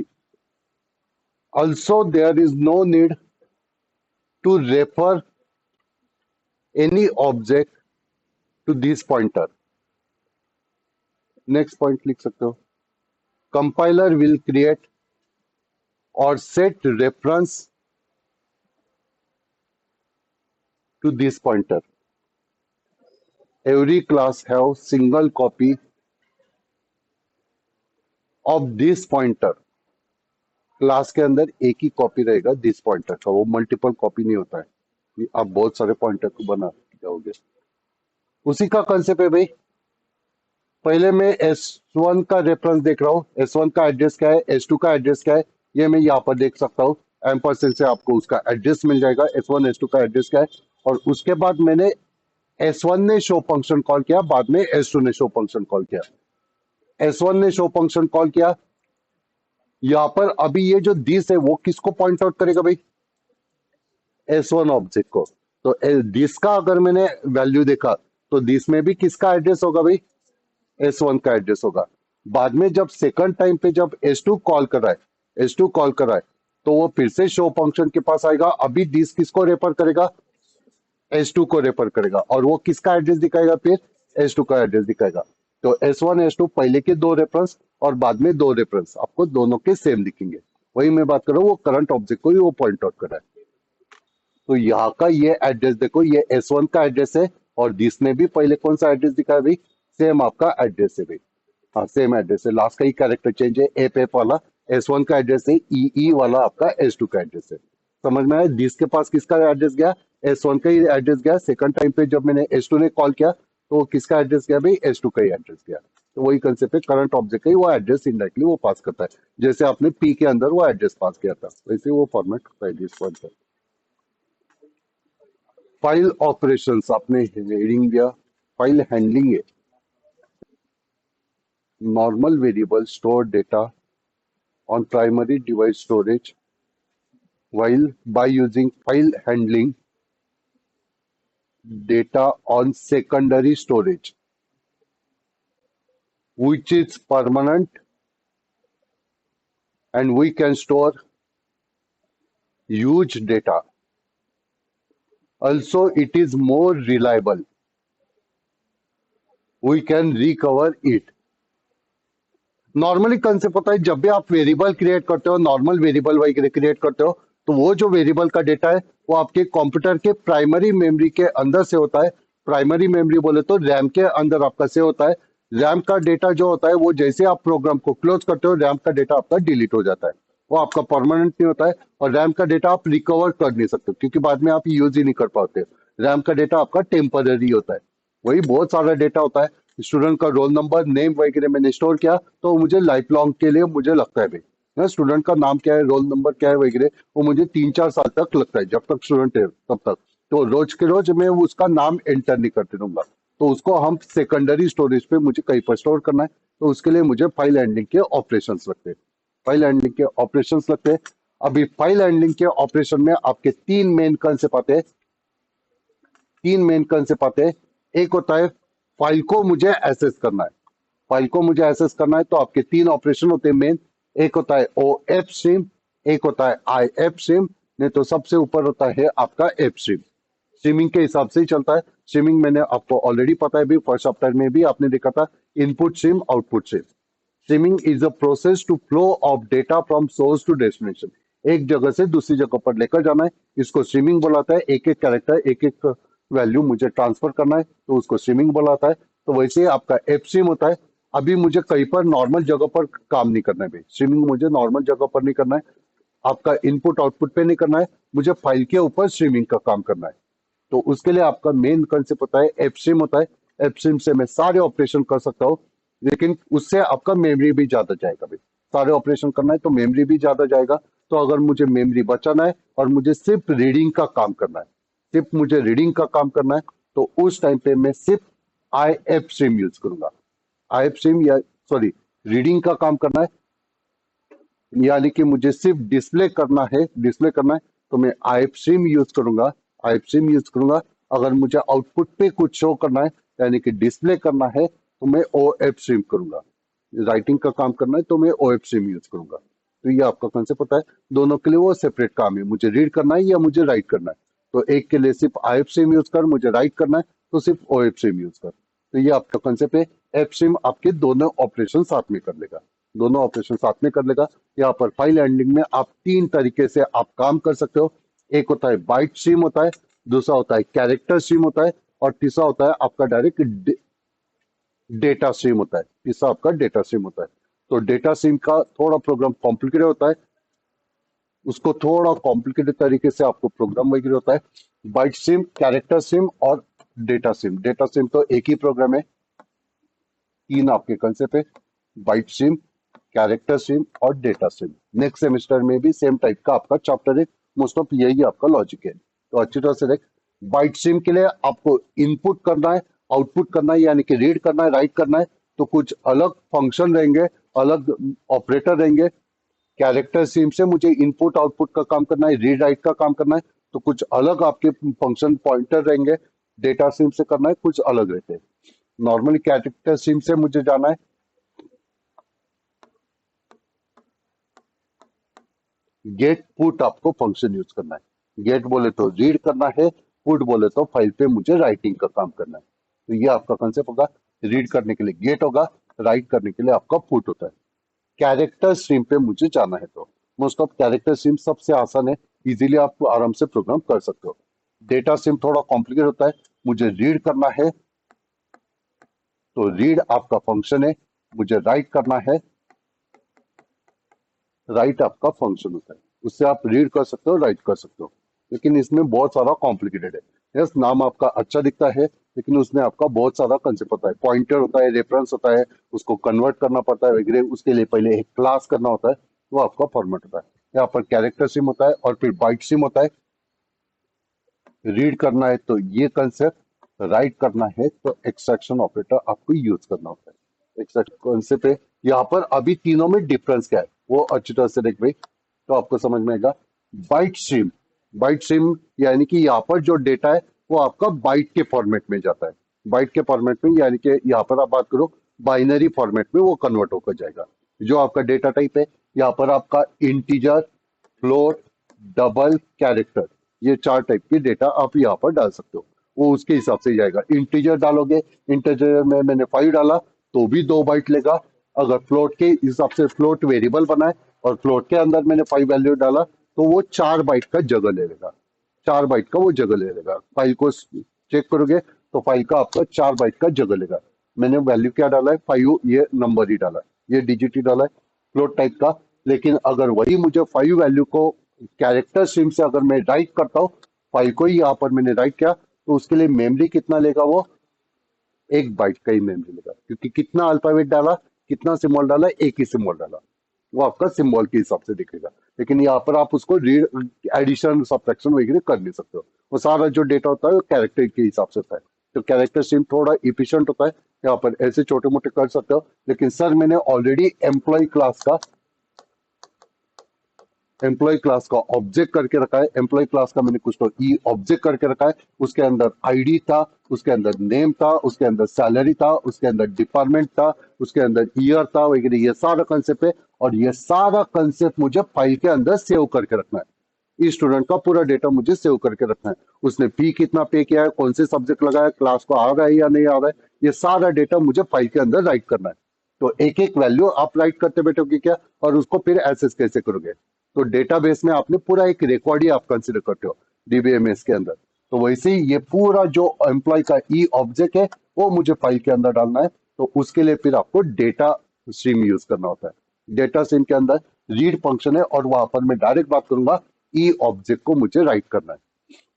Also, there is no need to refer any object to this pointer. Next point लिख सकते हो। Compiler will create or set reference to this pointer. Every class have single copy of this pointer. Class के अंदर एक ही copy रहेगा this pointer का, वो multiple copy नहीं होता है कि आप बहुत सारे पॉइंटर को बना जाओगे। उसी का कंसेप्ट है भाई। पहले मैं S1 का रेफरेंस देख रहा हूँ, S1 का एड्रेस क्या है, S2 का एड्रेस क्या है, ये मैं यहाँ पर देख सकता हूँ। एम्परसेंड से आपको उसका एड्रेस मिल जाएगा, S1 S2 का एड्रेस क्या है। और उसके बाद मैंने S1 ने शो फंक्शन कॉल किया, बाद में S2 ने शो फंक्शन कॉल किया। S1 ने शो फंक्शन कॉल किया, यहाँ पर अभी ये जो दिस है वो किसको पॉइंट आउट करेगा भाई, S1 ऑब्जेक्ट को। तो दिस का अगर मैंने वैल्यू देखा तो दिस में भी किसका एड्रेस होगा भाई, S1 का एड्रेस होगा। बाद में जब सेकंड टाइम पे जब S2 कॉल कर रहा है, S2 कॉल कर रहा है, तो वो फिर से शो फंक्शन के पास आएगा। अभी दिस किसको रेफर करेगा, S2 को रेफर करेगा, और वो किसका एड्रेस दिखाएगा फिर, S2 का एड्रेस दिखाएगा। तो S1 S2 पहले के दो रेफरेंस और बाद में दो रेफरेंस आपको दोनों के सेम दिखेंगे। वही मैं बात कर रहा हूँ, वो करंट ऑब्जेक्ट को ही वो पॉइंट आउट कर रहा है। तो यहाँ का ये एड्रेस देखो, ये S1 का एड्रेस है, और दिस में भी पहले कौन सा एड्रेस दिखा है भाई, सेम आपका एड्रेस है भाई। हाँ सेम एड्रेस है, लास्ट का ही कैरेक्टर चेंज है, एफ एफ वाला S1 का एड्रेस है, ई वाला आपका S2 का एड्रेस है। समझ में आया, दिस के पास किसका एड्रेस गया, S1 का ही एड्रेस गया। सेकंड टाइम पे जब मैंने S2 ने कॉल किया तो वो किसका एड्रेस गया भाई, S2 का ही एड्रेस गया। तो वही कंसेप्ट है, करंट ऑब्जेक्ट का ही वो एड्रेस इनडायरेक्टली वो पास करता है। जैसे आपने पी के अंदर वो एड्रेस पास किया था, वैसे वो फॉर्मेट होता है दिस पॉइंट पर। फाइल ऑपरेशंस आपने हेडिंग दिया, फाइल हैंडलिंग है, normal variable store data on primary device storage, while by using file handling data on secondary storage, which is permanent, and we can store huge data. Also, it is more reliable. We can recover it. Normally concept होता है, जब भी आप variable create करते हो, normal variable वगैरह create करते हो, तो वो जो वेरिएबल का डेटा है वो आपके कंप्यूटर के प्राइमरी मेमोरी के अंदर से होता है। प्राइमरी मेमोरी बोले तो रैम के अंदर आपका से होता है। रैम का डेटा जो होता है वो जैसे आप प्रोग्राम को क्लोज करते हो, रैम का डेटा आपका डिलीट हो जाता है, वो आपका परमानेंट नहीं होता है। और रैम का डेटा आप रिकवर कर नहीं सकते क्योंकि बाद में आप यूज ही नहीं कर पाते। रैम का डेटा आपका टेम्पररी होता है। वही बहुत सारा डेटा होता है, स्टूडेंट का रोल नंबर नेम वगैरह मैंने स्टोर किया तो मुझे लाइफ लॉन्ग के लिए मुझे लगता है भाई, ना स्टूडेंट का नाम क्या है, रोल नंबर क्या है वगैरह, वो मुझे 3-4 साल तक लगता है, जब तक स्टूडेंट है तब तक। तो रोज के रोज मैं उसका नाम एंटर नहीं करते रहूंगा। तो उसको हम सेकेंडरी स्टोरेज पे मुझे कहीं पर स्टोर करना है, तो उसके लिए मुझे फाइल हैंडलिंग के ऑपरेशन लगते हैं। फाइल हैंडलिंग के ऑपरेशन लगते हैं। अभी फाइल हैंडलिंग के ऑपरेशन में आपके तीन मेन कंसेप्ट आते हैं, तीन मेन कंसेप्ट आते हैं। एक होता है फाइल को मुझे एसेस करना है, फाइल को मुझे एसेस करना है तो आपके तीन ऑपरेशन होते हैं मेन। एक होता है ओ एफ स्ट्रीम, एक होता है आई एफ स्ट्रीम, नहीं तो सबसे ऊपर होता है आपका एफ स्ट्रीम। स्ट्रीमिंग के हिसाब से ही चलता है। स्ट्रीमिंग मैंने आपको ऑलरेडी पता है भी, फर्स्ट चैप्टर में भी आपने देखा था, input stream output stream. Streaming is a process to flow of data from source to destination, एक जगह से दूसरी जगह पर लेकर जाना है, इसको स्ट्रीमिंग बोलाता है। एक एक कैरेक्टर एक एक वैल्यू मुझे ट्रांसफर करना है तो उसको स्ट्रीमिंग बोलाता है। तो वैसे ही आपका एफ स्ट्रीम होता है। अभी मुझे कहीं पर नॉर्मल जगह पर काम नहीं करना है भाई, स्ट्रीमिंग मुझे नॉर्मल जगह पर नहीं करना है, आपका इनपुट आउटपुट पे नहीं करना है, मुझे फाइल के ऊपर स्ट्रीमिंग का काम करना है। तो उसके लिए आपका मेन कंसेप्ट होता है एफ स्ट्रीम होता है। एफ स्ट्रीम से मैं सारे ऑपरेशन कर सकता हूँ, लेकिन उससे आपका मेमोरी भी ज्यादा जाएगा भाई। सारे ऑपरेशन करना है तो मेमोरी भी ज्यादा जाएगा। तो अगर मुझे मेमोरी बचाना है और मुझे सिर्फ रीडिंग का काम करना है, सिर्फ मुझे रीडिंग का काम करना है, तो उस टाइम पे मैं सिर्फ आई एफ स्ट्रीम यूज करूंगा। आई एफ स्ट्रीम या सॉरी, रीडिंग का काम करना है, यानी कि मुझे सिर्फ डिस्प्ले करना है, डिस्प्ले करना है तो मैं आई एफ स्ट्रीम यूज करूंगा, आई एफ स्ट्रीम यूज करूंगा। अगर मुझे आउटपुट पे कुछ शो करना है यानी कि डिस्प्ले करना है तो मैं ओ एफ स्ट्रीम करूंगा। राइटिंग का काम करना है तो मैं ओ एफ स्ट्रीम यूज करूंगा। तो ये आपका कंसेप्ट होता है। दोनों के लिए वो सेपरेट काम है, मुझे रीड करना है या मुझे राइट करना है। तो एक के लिए सिर्फ आई एफ स्ट्रीम यूज कर, मुझे राइट करना है तो सिर्फ ओ एफ स्ट्रीम यूज कर। तो ये आपका कंसेप्ट है। एफ स्ट्रीम आपके दोनों ऑपरेशन साथ में कर लेगा, दोनों ऑपरेशन साथ में कर लेगा। यहाँ पर फाइल हैंडलिंग में आप तीन तरीके से आप काम कर सकते हो। एक होता है बाइट स्ट्रीम होता है, दूसरा होता है कैरेक्टर स्ट्रीम होता है, और तीसरा होता है आपका डायरेक्ट डेटा स्ट्रीम होता है। तीसरा आपका डेटा स्ट्रीम होता है। तो डेटा स्ट्रीम का थोड़ा प्रोग्राम कॉम्प्लिकेटेड होता है, उसको थोड़ा कॉम्प्लिकेटेड तरीके से आपको प्रोग्राम वगैरह होता है। बाइट स्ट्रीम, कैरेक्टर स्ट्रीम और डेटा स्ट्रीम। डेटा स्ट्रीम तो एक ही प्रोग्राम है, तीन आपके कंसेप्ट है, बाइट स्ट्रीम, कैरेक्टर स्ट्रीम और डेटा स्ट्रीम। नेक्स्ट सेमेस्टर में भी सेम टाइप का आपका चैप्टर है, मोस्ट ऑफ यही आपका लॉजिक है। तो अच्छी तरह से देख, बाइट स्ट्रीम के लिए आपको इनपुट करना है, आउटपुट करना है, यानी कि रीड करना है, राइट करना है, तो कुछ अलग फंक्शन रहेंगे, अलग ऑपरेटर रहेंगे। कैरेक्टर स्ट्रीम से मुझे इनपुट आउटपुट का काम करना है, रीड राइट का काम करना है, तो कुछ अलग आपके फंक्शन पॉइंटर रहेंगे। डेटा स्ट्रीम से करना है, कुछ अलग रहते हैं। नॉर्मली कैरेक्टर स्ट्रीम से मुझे जाना है, गेट पुट आपको फंक्शन यूज करना है। गेट बोले तो रीड करना है, पुट बोले तो फाइल पे मुझे राइटिंग का काम करना है। तो ये आपका कंसेप्ट होगा, रीड करने के लिए गेट होगा, राइट करने के लिए आपका पुट होता है। कैरेक्टर स्ट्रीम पे मुझे जाना है, तो मोस्ट ऑफ कैरेक्टर स्ट्रीम सबसे आसान है, इजीली आप आराम से प्रोग्राम कर सकते हो। डेटा स्ट्रीम थोड़ा कॉम्प्लिकेट होता है, मुझे रीड करना है, तो रीड आपका फंक्शन है, मुझे राइट करना है, राइट आपका फंक्शन होता है। उससे आप रीड कर सकते हो, राइट कर सकते हो, लेकिन इसमें बहुत सारा कॉम्प्लिकेटेड है। यस, नाम आपका अच्छा दिखता है, लेकिन उसमें आपका बहुत सारा कंसेप्ट होता है, पॉइंटर होता है, रेफरेंस होता है, उसको कन्वर्ट करना पड़ता है वगैरह। उसके लिए पहले एक क्लास करना होता है, वो आपका फॉर्मेट होता है। यहाँ पर कैरेक्टर सिम होता है और फिर बाइट सिम होता है। रीड करना है तो ये कंसेप्ट, राइट करना है तो एक्सट्रैक्शन ऑपरेटर आपको यूज करना होता है। एक्सट्रैक्शन कंसेप्ट है। यहाँ पर अभी तीनों में डिफरेंस क्या है वो अच्छी तरह से देख भाई, तो आपको समझ में आएगा। बाइट स्ट्रीम, बाइट स्ट्रीम यानी कि यहाँ पर जो डेटा है वो आपका बाइट के फॉर्मेट में जाता है। बाइट के फॉर्मेट में यानी कि यहाँ पर आप बात करो बाइनरी फॉर्मेट में वो कन्वर्ट होकर जाएगा। जो आपका डेटा टाइप है, यहाँ पर आपका इंटीजर, फ्लोट, डबल, कैरेक्टर, ये चार टाइप के डेटा आप यहाँ पर डाल सकते हो, वो उसके हिसाब से जाएगा। इंटीजर डालोगे, इंटीजर में मैंने 5 डाला तो भी 2 बाइट लेगा। अगर फ्लोट के हिसाब से फ्लोट वेरिएबल बनाए और फ्लोट के अंदर मैंने 5 वैल्यू डाला तो वो 4 बाइट का जगह ले लेगा, 4 बाइट का वो जगह ले लेगा। फाइल को चेक करोगे तो फाइल का आपका 4 बाइट का जगह लेगा। मैंने वैल्यू क्या डाला है, 5, ये नंबर ही डाला है, ये डिजिट ही डाला है, फ्लोट टाइप का। लेकिन अगर वही मुझे 5 वैल्यू को कैरेक्टर स्ट्रीम से अगर मैं राइट करता हूँ, 5 को ही यहाँ पर मैंने राइट किया, तो उसके लिए मेमोरी कितना लेगा, वो 1 बाइट का ही मेमोरी लेगा, क्योंकि कितना अल्फाबेट डाला, कितना सिंबल डाला, एक ही सिंबल डाला, वो आपका सिंबल के हिसाब से दिखेगा। लेकिन यहाँ पर आप उसको रीड, एडिशन, सब्ट्रैक्शन वगैरह कर नहीं सकते हो। वो सारा जो डेटा होता है वो कैरेक्टर के हिसाब से होता है। तो कैरेक्टर स्ट्रीम थोड़ा इफिशिएंट होता है, यहाँ पर ऐसे छोटे मोटे कर सकते हो। लेकिन सर मैंने ऑलरेडी एम्प्लॉय क्लास का ऑब्जेक्ट करके रखा है, एम्प्लॉय क्लास का मैंने कुछ तो ई ऑब्जेक्ट करके रखा है, उसके अंदर आईडी था, उसके अंदर नेम था, उसके अंदर सैलरी था, उसके अंदर डिपार्टमेंट था, उसके अंदर ईयर था वगैरह, ये सारा कंसेप्ट है। और ये सारा कंसेप्ट मुझे फाइल के अंदर सेव करके रखना है। इस स्टूडेंट का पूरा डेटा मुझे सेव करके रखना है, उसने फी कितना पे किया है, कौन से सब्जेक्ट लगाया, क्लास को आ रहा है या नहीं आ रहा है, ये सारा डेटा मुझे फाइल के अंदर राइट करना है। तो एक एक वैल्यू आप राइट करते बैठोगे क्या, और उसको फिर एसेस कैसे करोगे। तो डेटाबेस में आपने पूरा एक रिकॉर्ड ही आप कंसिडर करते हो डीबीएमएस के अंदर। तो वैसे ही ये पूरा जो एम्प्लॉय का ई ऑब्जेक्ट है वो मुझे फाइल के अंदर डालना है। तो उसके लिए फिर आपको डेटा स्ट्रीम यूज करना होता है। डेटा स्ट्रीम के अंदर रीड फंक्शन है और वहां पर मैं डायरेक्ट बात करूंगा, ई ऑब्जेक्ट को मुझे राइट करना है।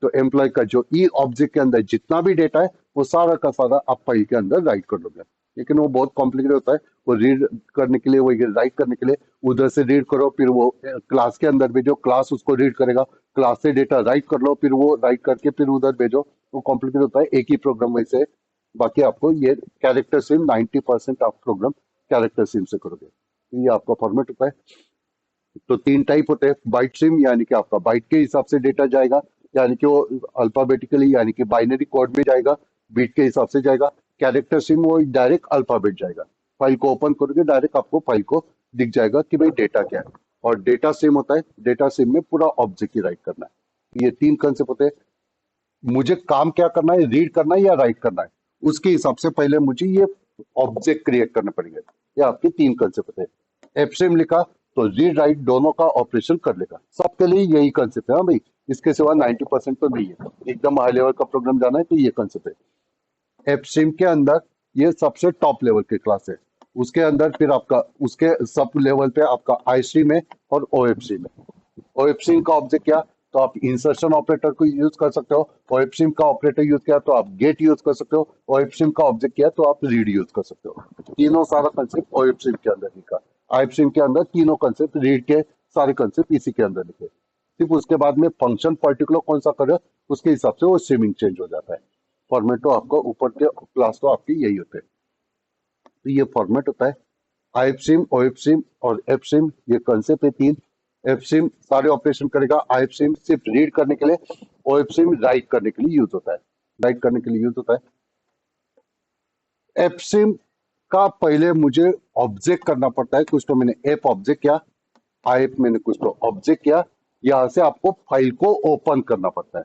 तो एम्प्लॉय का जो ई ऑब्जेक्ट के अंदर जितना भी डेटा है वो सारा का सारा आप फाइल के अंदर राइट कर लोगे। लेकिन वो बहुत कॉम्प्लिकेटेड होता है, वो रीड करने के लिए, वो राइट करने के लिए उधर से रीड करो, फिर वो क्लास के अंदर भेजो, क्लास उसको रीड करेगा, क्लास से डेटा राइट कर लो, फिर वो राइट करके फिर उधर भेजो। वो कॉम्प्लिकेटेड होता है, एक ही प्रोग्राम वैसे है। बाकी आपको ये कैरेक्टर स्ट्रीम 90% आप प्रोग्राम कैरेक्टर स्ट्रीम से करोगे। तो ये आपका फॉर्मेट होता है। तो 3 टाइप होते हैं, बाइट स्ट्रीम यानी कि आपका बाइट के हिसाब से डेटा जाएगा, यानी कि वो अल्फाबेटिकली यानी कि बाइनरी कोड में जाएगा, बीट के हिसाब से जाएगा। कैरेक्टर स्ट्रीम वो डायरेक्ट अल्फाबेट जाएगा, फाइल को ओपन करोगे डायरेक्ट आपको फाइल को दिख जाएगा कि भाई डेटा क्या है। और डेटा स्ट्रीम होता है, डेटा स्ट्रीम में पूरा ऑब्जेक्ट ही राइट करना है। ये 3 कंसेप्ट होते हैं। मुझे काम क्या करना है, रीड करना है या राइट करना है, उसके हिसाब से पहले मुझे ये ऑब्जेक्ट क्रिएट करने पड़ेंगे। ये आपके 3 कंसेप्ट होते हैं। एफस्ट्रीम लिखा तो रीड राइट दोनों का ऑपरेशन कर लेगा, सबके लिए यही कंसेप्ट है। हाँ भाई, इसके सिवा 90% तो नहीं है। एकदम हाई लेवल का प्रोग्राम जाना है तो ये कंसेप्ट है। एफस्ट्रीम के अंदर ये सबसे टॉप लेवल की क्लास है। उसके अंदर फिर आपका उसके सब लेवल पे आपका आई स्ट्रीम है और ओ एफ स्ट्रीम है। ओ एफ स्ट्रीम का ऑब्जेक्ट क्या, तो आप इंसर्शन ऑपरेटर को यूज कर सकते हो। OFSIM का ऑपरेटर यूज किया तो आप गेट यूज कर सकते हो। OFSIM का ऑब्जेक्ट किया तो आप रीड यूज कर सकते हो। तीनों सारा कंसेप्ट OFSIM के अंदर लिखा। IFSIM के अंदर तीनों कंसेप्ट, रीड के सारे कंसेप्ट इसी के अंदर लिखे। सिर्फ उसके बाद में फंक्शन पर्टिकुलर कौन सा करे उसके हिसाब से वो स्ट्रीमिंग चेंज हो जाता है। फॉर्मेट तो आपको ऊपर के क्लास तो आपकी यही होते हैं। तो ये फॉर्मेट होता है। IFSIM, OFSIM और FSIM, ये कंसेप्ट है तीन। FSIM सारे ऑपरेशन करेगा, IFSIM सिर्फ रीड करने के लिए, OFSIM राइट करने के लिए यूज होता है। राइट करने के लिए यूज होता है। FSIM का पहले मुझे ऑब्जेक्ट करना पड़ता है कुछ, तो मैंने एप ऑब्जेक्ट किया, IF मैंने कुछ तो ऑब्जेक्ट किया। यहाँ से आपको फाइल को ओपन करना पड़ता है।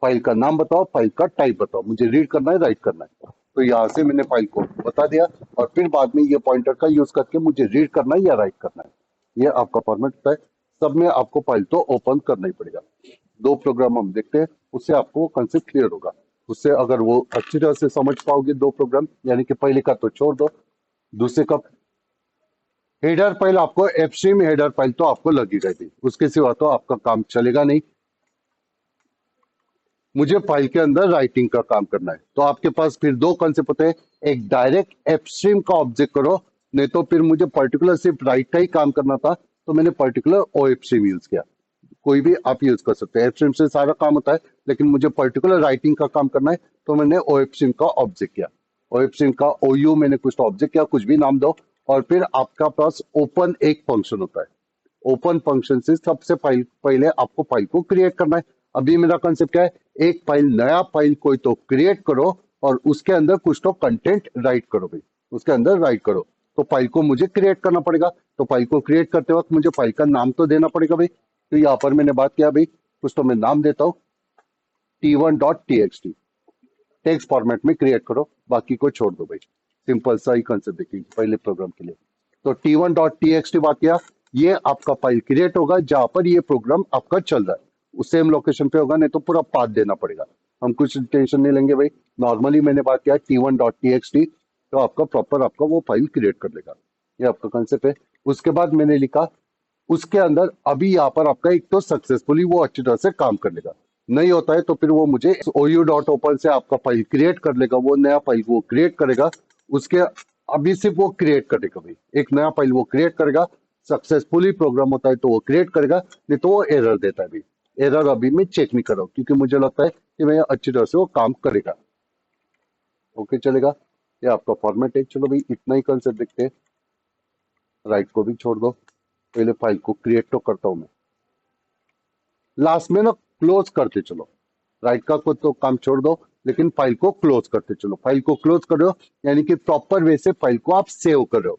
फाइल का नाम बताओ, फाइल का टाइप बताओ, मुझे रीड करना है, राइट करना है। तो यहाँ से मैंने फाइल को बता दिया और फिर बाद में ये पॉइंटर का यूज करके मुझे रीड करना है या राइट करना है। ये आपका फॉर्मेट होता है। सब में आपको फाइल तो ओपन करना ही पड़ेगा। दो प्रोग्राम हम देखते हैं, उससे आपको कंसेप्ट क्लियर होगा। उससे अगर वो अच्छी तरह से समझ पाओगे दो प्रोग्राम, यानी कि पहले का तो छोड़ दो, दूसरे का हेडर फाइल, आपको FSIM हेडर फाइल तो आपको लगी रहेगी, उसके सिवा तो आपका काम चलेगा नहीं। मुझे फाइल के अंदर राइटिंग का काम करना है, तो आपके पास फिर दो कंसेप्ट होते हैं। एक डायरेक्ट FSIM का ऑब्जेक्ट करो, नहीं तो फिर मुझे पर्टिकुलर सिर्फ राइट का ही काम करना था तो मैंने पर्टिकुलर OFSIM यूज किया। कोई भी आप यूज कर सकते हैं, FSIM से सारा काम होता है, लेकिन मुझे पर्टिकुलर राइटिंग का काम करना है तो मैंने OFSIM का ऑब्जेक्ट किया। OFSIM का OU मैंने कुछ तो ऑब्जेक्ट किया, कुछ भी नाम दो। और फिर आपका पास ओपन एक फंक्शन होता है। ओपन फंक्शन से सबसे पहले आपको फाइल को क्रिएट करना है। अभी मेरा कंसेप्ट क्या है, एक फाइल, नया फाइल कोई तो क्रिएट करो और उसके अंदर कुछ तो कंटेंट राइट करो भाई, उसके अंदर राइट करो। तो फाइल को मुझे क्रिएट करना पड़ेगा, तो फाइल को क्रिएट करते वक्त मुझे फाइल का नाम तो देना पड़ेगा भाई। तो यहाँ पर मैंने बात किया भाई, कुछ तो मैं नाम देता हूँ T1.txt। टेक्स्ट फॉर्मेट में क्रिएट करो, बाकी को छोड़ दो भाई। सिंपल सा ही कंसेप्ट देखिए पहले प्रोग्राम के लिए। तो T1.txt बात किया, ये आपका फाइल क्रिएट होगा जहां पर ये प्रोग्राम आपका चल रहा है, उस सेम लोकेशन पे होगा, नहीं तो पूरा पाथ देना पड़ेगा। हम कुछ टेंशन नहीं लेंगे भाई। नॉर्मली मैंने बात किया T1.txt, तो आपका प्रॉपर आपका वो फाइल क्रिएट कर लेगा। ये आपका कंसेप्ट है। उसके बाद मैंने लिखा, उसके अंदर अभी यहाँ पर आपका एक तो सक्सेसफुली वो अच्छी तरह से काम कर लेगा। नहीं होता है तो फिर वो मुझे OU.open से आपका फाइल क्रिएट कर लेगा, वो नया फाइल वो क्रिएट करेगा। उसके अभी सिर्फ वो क्रिएट करेगा भाई, एक नया फाइल वो क्रिएट करेगा। सक्सेसफुली प्रोग्राम होता है तो वो क्रिएट करेगा, नहीं तो वो एरर देता है भाई। एरर अभी मैं चेक नहीं कर रहा हूँ क्योंकि मुझे लगता है कि मैं अच्छी तरह से वो काम करेगा। ओके चलेगा, ये आपका फॉर्मेट है। चलो भाई इतना ही कंसेप्ट देखते हैं। राइट को भी छोड़ दो, पहले फाइल को क्रिएट तो करता हूं मैं, लास्ट में ना क्लोज करते चलो। राइट का को तो काम छोड़ दो, लेकिन फाइल को क्लोज करते चलो। फाइल को क्लोज कर रहे हो यानी कि प्रॉपर वे से फाइल को आप सेव कर रहे हो।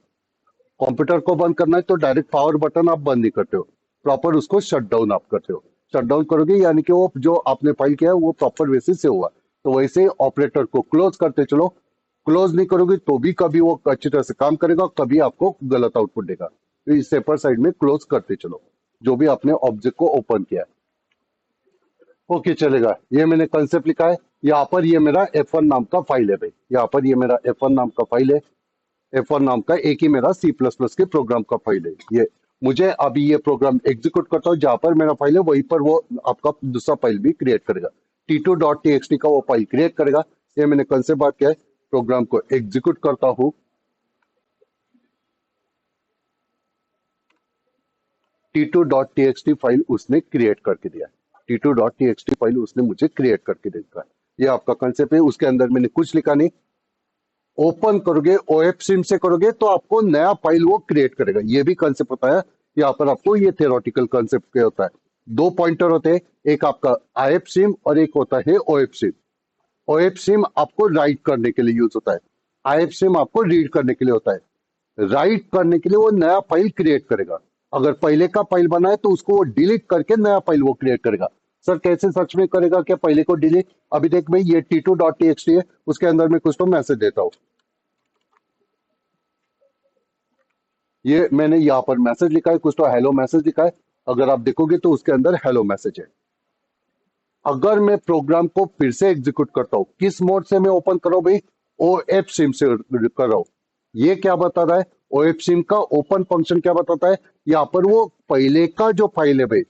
कंप्यूटर को बंद करना है तो डायरेक्ट पावर बटन आप बंद नहीं करते हो, प्रॉपर उसको शट डाउन आप करते हो। शट डाउन करोगे यानी कि वो जो आपने फाइल किया है वो प्रॉपर वे से सेव हुआ। तो वैसे ऑपरेटर को क्लोज करते चलो। क्लोज नहीं करोगे तो भी कभी वो अच्छी तरह से काम करेगा, कभी आपको गलत आउटपुट देगा। तो इस सेपर साइड में क्लोज करते चलो जो भी आपने ऑब्जेक्ट को ओपन किया है। ओके चलेगा, ये मैंने कंसेप्ट लिखा है। यहाँ पर ये मेरा F1 नाम का फाइल है भाई, यहाँ पर ये मेरा F1 नाम का फाइल है। F1 नाम का एक ही मेरा C++ के प्रोग्राम का फाइल है ये। मुझे अभी ये प्रोग्राम एग्जीक्यूट करता हूँ, जहां पर मेरा फाइल है वहीं पर वो आपका दूसरा फाइल भी क्रिएट करेगा। T2.txt का वो फाइल क्रिएट करेगा। ये मैंने कंसेप्ट बात किया है। प्रोग्राम को एग्जीक्यूट करता हूँ, T2.txt फाइल उसने क्रिएट करके दिया। T2.txt फाइल उसने मुझे क्रिएट करके दे दिया। ये आपका कंसेप्ट है। उसके अंदर मैंने कुछ लिखा नहीं। ओपन करोगे OFSIM से करोगे तो आपको नया फाइल वो क्रिएट करेगा, ये भी कंसेप्ट होता है। यहाँ पर आपको ये थियोरेटिकल कंसेप्ट क्या होता है। दो पॉइंटर होते हैं, एक आपका IFSIM और एक होता है OFSIM। OFSIM आपको राइट करने के लिए यूज होता है, IFSIM आपको रीड करने के लिए होता है। राइट करने के लिए वो नया फाइल क्रिएट करेगा। अगर पहले का फाइल बना है तो उसको वो डिलीट करके नया फाइल वो क्रिएट करेगा। सर कैसे सच में करेगा, क्या पहले को डिलीट? अभी देख भाई ये T2.txt है, उसके अंदर मैं कुछ तो मैसेज देता हूँ। ये मैंने यहाँ पर मैसेज लिखा है, कुछ तो हेलो मैसेज लिखा है। अगर आप देखोगे तो उसके अंदर हेलो मैसेज है। अगर मैं प्रोग्राम को फिर से एग्जीक्यूट करता हूँ, किस मोड से मैं ओपन कर रहा हूँ भाई? OFSIM से कर रहा हूँ। ये क्या बता रहा है? OFSIM का ओपन फंक्शन क्या बताता है? यहाँ पर वो पहले का जो फाइल है भाई,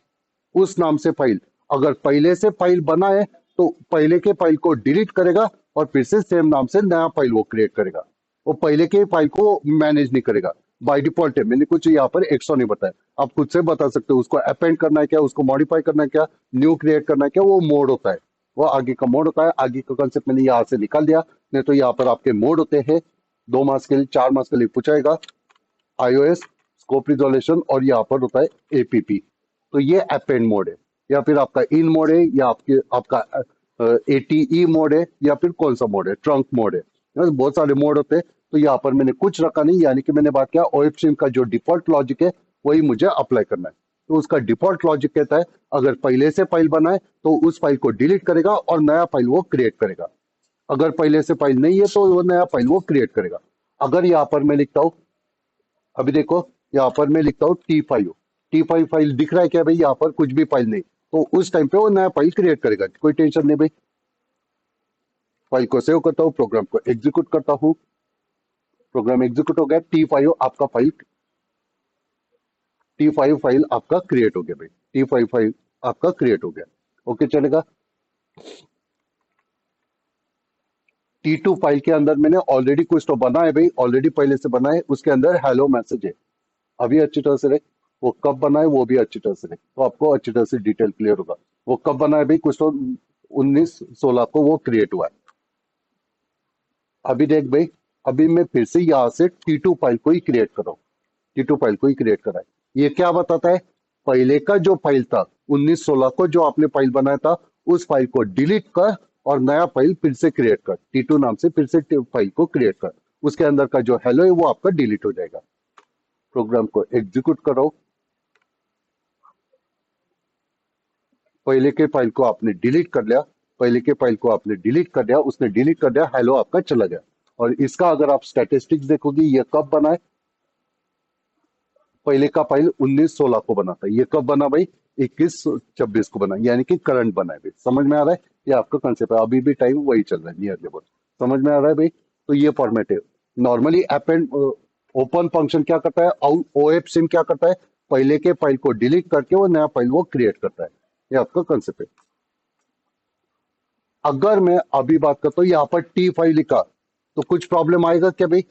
उस नाम से फाइल अगर पहले से फाइल बना है तो पहले के फाइल को डिलीट करेगा और फिर से सेम नाम से नया फाइल वो क्रिएट करेगा। वो पहले के फाइल को मैनेज नहीं करेगा। बाय डिफॉल्ट है, मैंने कुछ यहाँ पर एक्स्ट्रा नहीं बताया, आप खुद से बता सकते हो उसको अपेंड करना है क्या, उसको मॉडिफाई करना है क्या, न्यू क्रिएट करना है क्या, वो मोड होता है। वो आगे का मोड होता है। आगे का कंसेप्ट मैंने यहाँ से निकाल दिया। नहीं तो यहाँ पर आपके मोड होते हैं, 2 मास के लिए 4 मास के लिए पूछाएगा, iOS, स्कोप रिजोल्यूशन, और यहाँ पर होता है एपीपी। तो ये अपेंड मोड है, या फिर आपका इन मोड है, या आपका एटीई मोड है, या फिर कौन सा मोड है, ट्रंक मोड है। बहुत सारे मोड होते हैं। तो यहाँ पर मैंने कुछ रखा नहीं, यानी कि मैंने बात किया ओएफ सिम का जो डिफॉल्ट लॉजिक है वही मुझे अप्लाई करना है। तो उसका डिफॉल्ट लॉजिक कहता है अगर पहले से फाइल बनाए तो उस फाइल को डिलीट करेगा और नया फाइल वो क्रिएट करेगा। अगर पहले से फाइल नहीं है तो वो नया फाइल वो क्रिएट करेगा। अगर यहाँ पर मैं लिखता हूँ, अभी देखो यहाँ पर मैं लिखता हूँ T5 फाइल दिख रहा है क्या भाई, यहाँ पर कुछ भी फाइल नहीं, तो उस टाइम पे वो नया फाइल क्रिएट करेगा, कोई टेंशन नहीं भाई। फाइल को सेव करता हूँ, प्रोग्राम को एग्जीक्यूट करता हूँ, प्रोग्राम एग्जीक्यूट हो गया। T5 फाइल आपका क्रिएट हो गया भाई, T5 फाइल आपका क्रिएट हो गया। ओके चलेगा। T2 फाइल के अंदर मैंने ऑलरेडी कुछ तो बना है भाई, ऑलरेडी पहले से बना है, उसके अंदर हेलो मैसेज है। अभी अच्छी तरह से रहे, वो कब बना है वो भी अच्छी तरह से रहे, तो आपको अच्छी तरह से डिटेल क्लियर होगा। वो कब बना है भाई, कुछ तो 19/16 को वो क्रिएट हुआ है। अभी देख भाई, अभी मैं फिर से यहाँ से T2 फाइल को ही क्रिएट कर रहा हूँ, T2 फाइल को ही क्रिएट करा है। ये क्या बताता है, पहले का जो फाइल था 19/16 को जो आपने फाइल बनाया था उस फाइल को डिलीट कर और नया फाइल फिर से क्रिएट कर, T2 नाम से फिर से फाइल को क्रिएट कर। उसके अंदर का जो हेलो है वो आपका डिलीट हो जाएगा। प्रोग्राम को एग्जीक्यूट करो। पहले के फाइल को आपने डिलीट कर लिया, पहले के फाइल को आपने डिलीट कर दिया, उसने डिलीट कर दिया, हेलो आपका चला गया। और इसका अगर आप स्टैटिस्टिक्स देखोगे, ये कब बना है, पहले का फाइल 19/16 को बना था, ये कब बना भाई, 21/26 को बना, यानी कि करंट बना है भाई। समझ में आ रहा है, ये आपका कंसेप्ट है, अभी भी टाइम वही चल रहा है नियरली बहुत। समझ में आ रहा है भाई। तो ये फॉर्मेट है। नॉर्मली अपेंड ओपन फंक्शन क्या करता है, ओएफ सिम क्या करता है, पहले के फाइल को डिलीट करके वो नया फाइल वो क्रिएट करता है। ये आपका कंसेप्ट है। अगर मैं अभी बात करता हूँ यहाँ पर T5 लिखा तो कुछ प्रॉब्लम आएगा क्या भाई,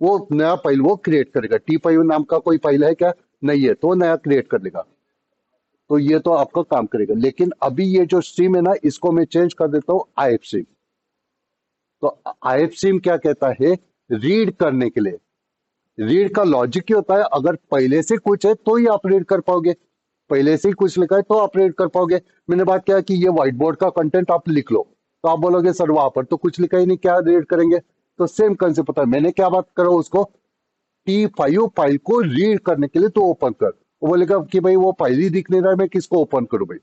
वो नया फाइल वो क्रिएट करेगा। T5 नाम का कोई फाइल है क्या, नहीं है, तो वो नया क्रिएट कर लेगा। तो ये तो आपका काम करेगा। लेकिन अभी ये जो स्ट्रीम है ना, इसको मैं चेंज कर देता हूँ IF स्ट्रीम। तो IF स्ट्रीम क्या कहता है, रीड करने के लिए। रीड का लॉजिक क्या होता है, अगर पहले से कुछ है तो ही आप रीड कर पाओगे, पहले से ही कुछ लिखा है तो आप रीड कर पाओगे। मैंने बात किया कि ये व्हाइट बोर्ड का कंटेंट आप लिख लो, तो आप बोलोगे सर वहां पर तो कुछ लिखा ही नहीं, क्या रीड करेंगे। तो सेम कंसेप्ट पता है, मैंने क्या बात करा उसको, T5 फाइल को रीड करने के लिए तो ओपन कर। वो बोलेगा कि भाई वो फाइल ही दिख नहीं रहा है, मैं किसको ओपन करूं भाई,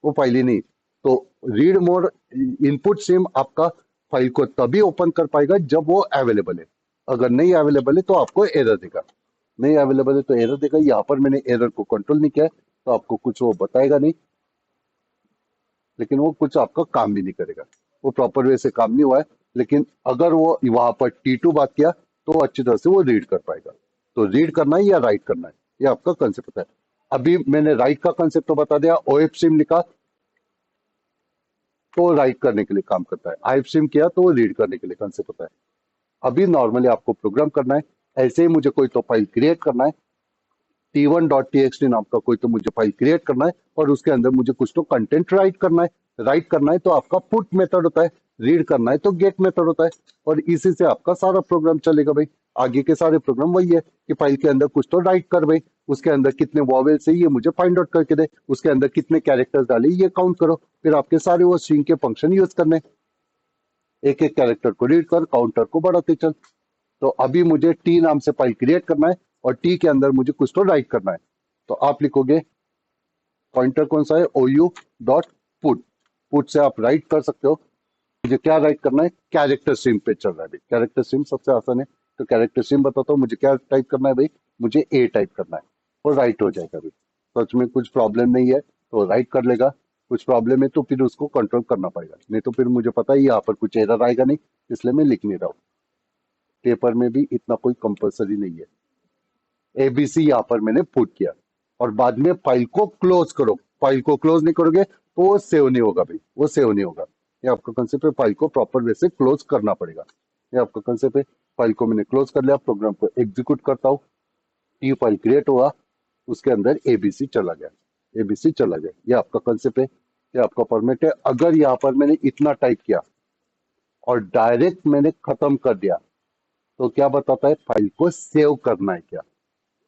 वो फाइल ही नहीं। तो रीड मोड इनपुट सिम आपका फाइल को तभी ओपन कर पाएगा जब वो अवेलेबल है। अगर नहीं अवेलेबल है तो आपको एरर देगा, नहीं अवेलेबल है तो एरर देगा। यहाँ पर मैंने एरर को कंट्रोल नहीं किया है, तो आपको कुछ वो बताएगा नहीं, लेकिन वो कुछ आपका काम भी नहीं करेगा, वो प्रॉपर वे से काम नहीं हुआ है। लेकिन अगर वो वहां पर T2 बात किया तो अच्छी तरह से वो रीड कर पाएगा। तो रीड करना है या राइट करना है, ये आपका कंसेप्ट है। अभी मैंने राइट का कंसेप्ट तो बता दिया, ओएफ सिम लिखा तो राइट करने के लिए काम करता है, आईएफ सिम किया तो वो रीड करने के लिए कंसेप्ट होता है। अभी नॉर्मली आपको प्रोग्राम करना है, ऐसे ही मुझे कोई तो फाइल क्रिएट करना है, T1.txt नाम का कोई तो मुझे फाइल क्रिएट करना है, और उसके अंदर मुझे कुछ तो कंटेंट राइट करना है। राइट करना है तो आपका पुट मेथड होता है, रीड करना है तो गेट मेथड होता है, और इसी से आपका सारा प्रोग्राम चलेगा भाई। आगे के सारे प्रोग्राम वही है कि फाइल के अंदर कुछ तो राइट कर भाई, उसके अंदर कितने वॉवेल्स है ये मुझे फाइंड आउट करके दे, उसके अंदर कितने कैरेक्टर्स डाले ये काउंट करो, फिर आपके सारे वो स्ट्रिंग के फंक्शन यूज करने, एक एक कैरेक्टर को रीड कर, काउंटर को बढ़ाते चल। तो अभी मुझे टी नाम से फाइल क्रिएट करना है, और टी के अंदर मुझे कुछ तो राइट करना है। तो आप लिखोगे, पॉइंटर कौन सा है, OU.put, पुट से आप राइट कर सकते हो। मुझे क्या राइट करना है, कैरेक्टर स्ट्रीम पे चल रहा है भाई, कैरेक्टर स्ट्रीम सबसे आसान है। तो कैरेक्टर स्ट्रीम बताता हूँ, मुझे क्या टाइप करना है भाई, मुझे ए टाइप करना है, और राइट हो जाएगा भाई। सच में कुछ प्रॉब्लम नहीं है तो राइट कर लेगा, कुछ प्रॉब्लम है तो फिर उसको कंट्रोल करना पड़ेगा, नहीं तो फिर मुझे पता है यहाँ पर कुछ एरर आएगा नहीं, इसलिए मैं लिख नहीं रहा हूँ। पेपर में भी इतना कोई कंपलसरी नहीं है। ABC यहाँ पर मैंने पुट किया, और बाद में फाइल को क्लोज करो। फाइल को क्लोज नहीं करोगे तो वो सेव नहीं होगा भाई, वो सेव नहीं होगा। ये आपका कंसेप्ट है, फाइल को प्रॉपर वे से क्लोज करना पड़ेगा। ये आपका कंसेप्ट है। फाइल को मैंने क्लोज कर लिया, प्रोग्राम को एग्जीक्यूट करता हूँ, टी फाइल क्रिएट हुआ, उसके अंदर एबीसी चला गया, एबीसी चला गया। ये आपका कंसेप्ट है, ये आपका फॉर्मेट है। अगर यहाँ पर मैंने इतना टाइप किया और डायरेक्ट मैंने खत्म कर दिया तो क्या बताता है, फाइल को सेव करना है क्या।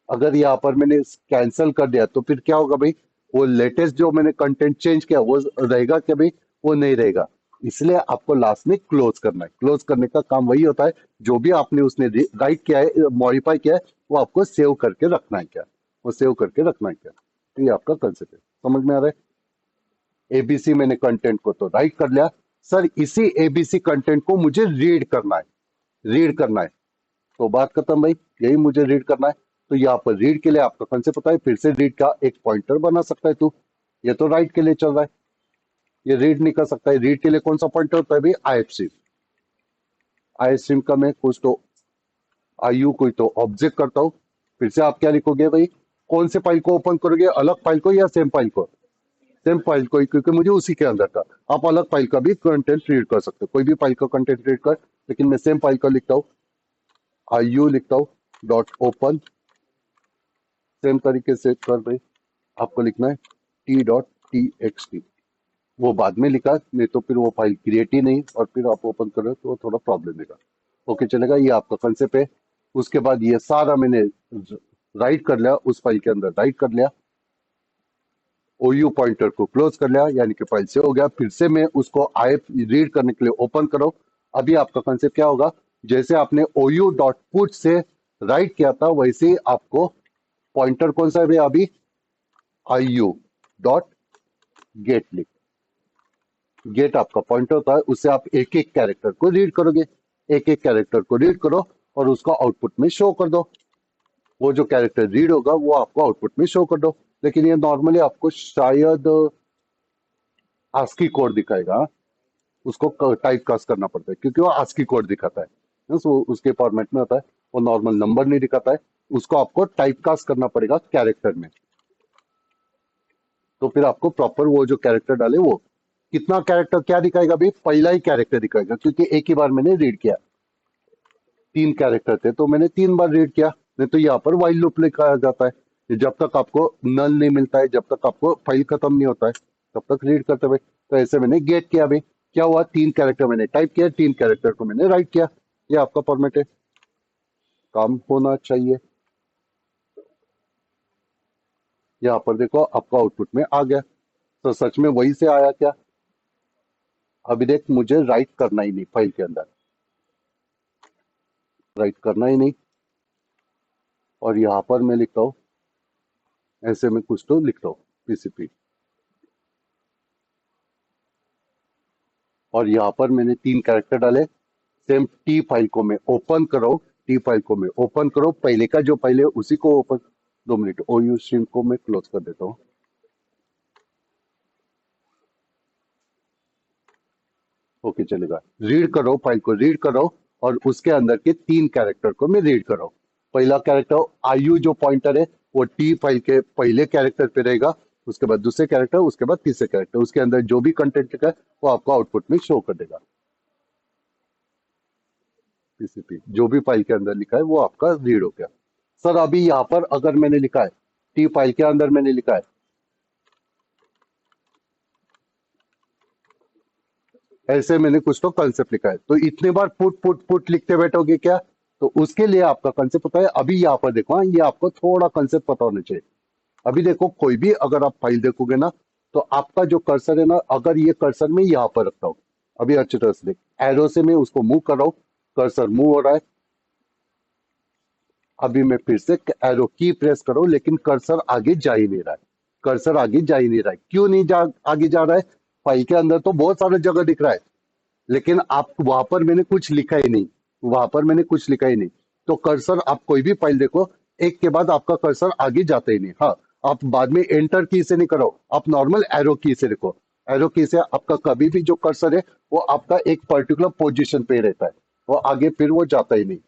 अगर यहाँ पर मैंने कैंसिल कर दिया तो फिर क्या होगा भाई, वो लेटेस्ट जो मैंने कंटेंट चेंज किया वो रहेगा क्या भाई, वो नहीं रहेगा। इसलिए आपको लास्ट में क्लोज करना है। क्लोज करने का काम वही होता है, जो भी आपने उसने राइट किया है, मॉडिफाई किया है, वो आपको सेव करके रखना है क्या, वो सेव करके रखना है क्या। तो ये आपका कंसेप्ट है, समझ में आ रहा है। एबीसी मैंने कंटेंट को तो राइट कर लिया, सर इसी एबीसी कंटेंट को मुझे रीड करना है, रीड करना है। तो बात खत्म भाई, यही मुझे रीड करना है। तो यहाँ पर रीड के लिए आपका कंसेप्ट पता है, फिर से रीड का एक पॉइंटर बना सकता है तू। ये तो राइट के लिए चल रहा है, ये रीड नहीं कर सकता है। रीड के लिए कौन सा पॉइंटर होता है भाई, आईएफस्ट्रीम। आईएफस्ट्रीम का मैं कुछ तो आईयू कोई तो ऑब्जेक्ट करता हूँ। फिर से आप क्या लिखोगे भाई, कौन से फाइल को ओपन करोगे, अलग फाइल को या सेम फाइल को, सेम फाइल को ही, क्योंकि मुझे उसी के अंदर का। आप अलग फाइल का भी कंटेंट रीड कर सकते हो, कोई भी फाइल का कंटेंट रीड कर, लेकिन मैं सेम फाइल का लिखता हूँ, आईयू लिखता हूँ डॉट ओपन। सेम तरीके से कर भाई, आपको लिखना है T dot T x T. वो बाद में लिखा, नहीं तो फिर वो फाइल क्रिएट ही नहीं, और फिर आप ओपन करो तो थोड़ा प्रॉब्लम देगा। ओके चलेगा, ये आपका कंसेप्ट है। उसके बाद ये सारा मैंने राइट कर लिया, उस फाइल के अंदर राइट कर लिया, ओयू पॉइंटर को क्लोज कर लिया, यानी कि फाइल से हो गया। फिर से मैं उसको आईएफ रीड करने के लिए ओपन करो। अभी आपका कंसेप्ट क्या होगा, जैसे आपने ओयू डॉट पुट से राइट किया था, वैसे ही आपको पॉइंटर कौन सा है भैया अभी, आईयू डॉट गेट लिख, गेट आपका पॉइंटर होता है, उससे आप एक एक कैरेक्टर को रीड करोगे। एक एक कैरेक्टर को रीड करो और उसको आउटपुट में शो कर दो। वो जो कैरेक्टर रीड होगा वो आपको आउटपुट में शो कर दो। लेकिन ये नॉर्मली आपको शायद आस्की कोड दिखाएगा, उसको टाइप कास्ट करना पड़ता है, क्योंकि वो आस्की कोड दिखाता है। वो उसके फॉर्मेट में होता है, वो नॉर्मल नंबर नहीं दिखाता है, उसको आपको टाइप कास्ट करना पड़ेगा कैरेक्टर में। तो फिर आपको प्रॉपर वो जो कैरेक्टर डाले, वो कितना कैरेक्टर क्या दिखाएगा भाई, पहला ही कैरेक्टर दिखाएगा, क्योंकि एक ही बार मैंने रीड किया। 3 कैरेक्टर थे तो मैंने 3 बार रीड किया। नहीं तो यहाँ पर वाइल लूप लिखाया जाता है, कि जब तक आपको नल नहीं मिलता है, जब तक आपको फाइल खत्म नहीं होता है, तब तक रीड करते हुए। तो ऐसे मैंने गेट किया भाई, क्या हुआ, 3 कैरेक्टर मैंने टाइप किया, 3 कैरेक्टर को मैंने राइट किया। ये आपका फॉर्मेट है, काम होना चाहिए। यहाँ पर देखो आपका आउटपुट में आ गया, तो सच में वही से आया क्या। अभी देख, मुझे राइट करना ही नहीं, फाइल के अंदर राइट करना ही नहीं। और यहाँ पर मैं लिखता हूँ, ऐसे में कुछ तो लिखता हूँ पीसीपी, और यहाँ पर मैंने 3 कैरेक्टर डाले। सेम टी फाइल को मैं ओपन करो, टी फाइल को मैं ओपन करो, पहले का जो पहले उसी को ओपन। 2 मिनट, ओयू स्ट्रीम को मैं क्लोज कर देता हूँ। ओके चलेगा, रीड करो, फाइल को रीड करो, और उसके अंदर के 3 कैरेक्टर को मैं रीड करो। पहला कैरेक्टर आयु जो पॉइंटर है, वो टी फाइल के पहले कैरेक्टर पे रहेगा, उसके बाद दूसरे कैरेक्टर, उसके बाद तीसरे कैरेक्टर, उसके अंदर जो भी कंटेंट लिखा है वो आपको आउटपुट में शो कर देगा। पीसीपी जो भी फाइल के अंदर लिखा है वो आपका रीड हो गया। सर अभी यहाँ पर अगर मैंने लिखा है, टी फाइल के अंदर मैंने लिखा है, ऐसे मैंने कुछ तो कंसेप्ट लिखा है, तो इतने बार पुट पुट पुट लिखते बैठोगे क्या। तो उसके लिए आपका कंसेप्ट पता है, अभी यहाँ पर देखो, हाँ, ये आपको थोड़ा कंसेप्ट पता होना चाहिए। अभी देखो, कोई भी अगर आप फाइल देखोगे ना, तो आपका जो कर्सर है ना, अगर ये कर्सर मैं यहाँ पर रखता हूँ, अभी अच्छी तरह से देख, एरो से मैं उसको मूव कर रहा हूँ, कर्सर मूव हो रहा है। अभी मैं फिर से एरो की प्रेस करो, लेकिन कर्सर आगे जा ही नहीं रहा है। कर्सर आगे जा ही नहीं रहा है, क्यों नहीं जा आगे जा रहा है, फाइल के अंदर तो बहुत सारा जगह दिख रहा है, लेकिन आप वहां पर मैंने कुछ लिखा ही नहीं, वहां पर मैंने कुछ लिखा ही नहीं। तो कर्सर आप कोई भी फाइल देखो, एक के बाद आपका कर्सर आगे जाता ही नहीं। हाँ, आप बाद में एंटर की से नहीं करो, आप नॉर्मल एरो की से देखो। एरो की से आपका कभी भी जो कर्सर है वो आपका एक पर्टिकुलर पोजीशन पे रहता है, वो आगे फिर वो जाता ही नहीं।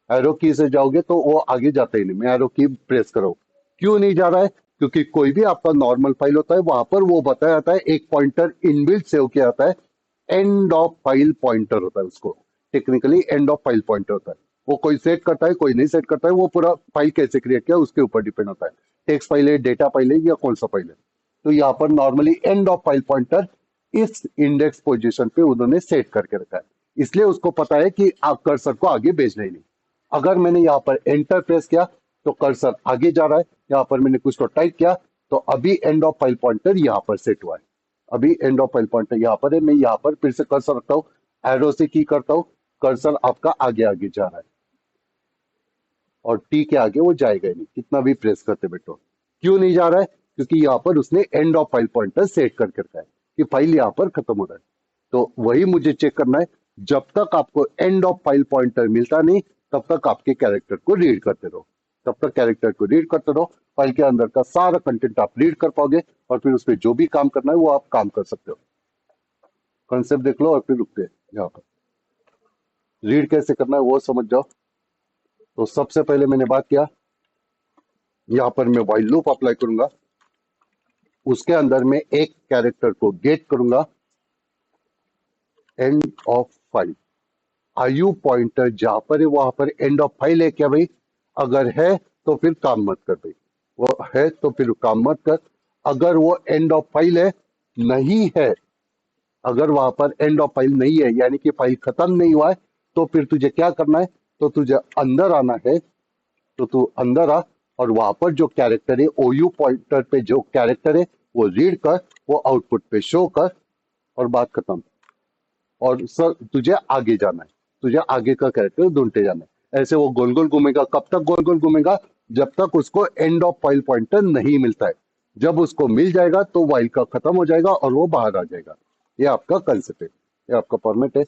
एरो की से जाओगे तो वो आगे जाता ही नहीं। मैं एरो की प्रेस करो, क्यों नहीं जा रहा है, क्योंकि कोई भी आपका नॉर्मल फाइल होता है वहां पर वो बताया जाता है, एक पॉइंटर इनबिल्ट सेव किया जाता है, एंड ऑफ फाइल पॉइंटर होता है उसको, technically end of file pointer होता है। वो कोई सेट करता है कोई नहीं सेट करता है, वो पूरा फाइल कैसे क्रिएट किया उसके ऊपर डिपेंड होता है, टेक्स्ट फाइल है, डेटा फाइल है, या कौन सा फाइल है। तो यहाँ पर normally end of file pointer इस इंडेक्स पोजीशन पे उन्होंने सेट करके रखा है, इसलिए उसको पता है कि आप कर्सर को आगे भेजना ही नहीं। अगर मैंने यहाँ पर एंटर प्रेस किया तो कर्सर आगे जा रहा है, यहाँ पर मैंने कुछ तो टाइप किया तो अभी एंड ऑफ फाइल पॉइंटर यहाँ पर सेट हुआ है। अभी एंड ऑफ फाइल पॉइंटर यहाँ पर है, मैं यहाँ पर फिर से कर्सर रखता हूँ, एरो से की करता हूँ, कर्सर आपका आगे आगे जा रहा है और टी के आगे वो जाएगा ही नहीं, कितना भी प्रेस करते बैठो। क्यों नहीं जा रहा है? क्योंकि यहाँ पर उसने end of file pointer set करके रखा है कि फाइल यहाँ पर खत्म हो रहा है। तो वही मुझे चेक करना है, जब तक आपको एंड ऑफ फाइल पॉइंटर मिलता नहीं तब तक आपके कैरेक्टर को रीड करते रहो, तब तक कैरेक्टर को रीड करते रहो, फाइल के अंदर का सारा कंटेंट आप रीड कर पाओगे और फिर उस पर जो भी काम करना है वो आप काम कर सकते हो। कंसेप्ट देख लो और फिर रुकते हैं यहाँ पर, रीड कैसे करना है वो समझ जाओ। तो सबसे पहले मैंने बात किया, यहाँ पर मैं व्हाइल लूप अप्लाई करूंगा, उसके अंदर में एक कैरेक्टर को गेट करूंगा, एंड ऑफ फाइल, आयु पॉइंटर जहां पर है वहां पर एंड ऑफ फाइल है क्या भाई? अगर है तो फिर काम मत कर भाई, वो है तो फिर काम मत कर। अगर वो एंड ऑफ फाइल है नहीं है, अगर वहां पर एंड ऑफ फाइल नहीं है यानी कि फाइल खत्म नहीं हुआ है, तो फिर तुझे क्या करना है? तो तुझे अंदर आना है, तो तू अंदर आ और वहां पर जो कैरेक्टर है ओयू पॉइंटर पे जो कैरेक्टर है वो रीड कर, वो आउटपुट पे शो कर और बात खत्म। और सर तुझे आगे जाना है, तुझे आगे का कैरेक्टर ढूंढते जाना है। ऐसे वो गोल गोल घूमेगा, कब तक गोल गोल घूमेगा? जब तक उसको एंड ऑफ फाइल पॉइंटर नहीं मिलता है। जब उसको मिल जाएगा तो वाइल का खत्म हो जाएगा और वो बाहर आ जाएगा। ये आपका कंसेप्ट है, ये आपका फॉर्मेट है।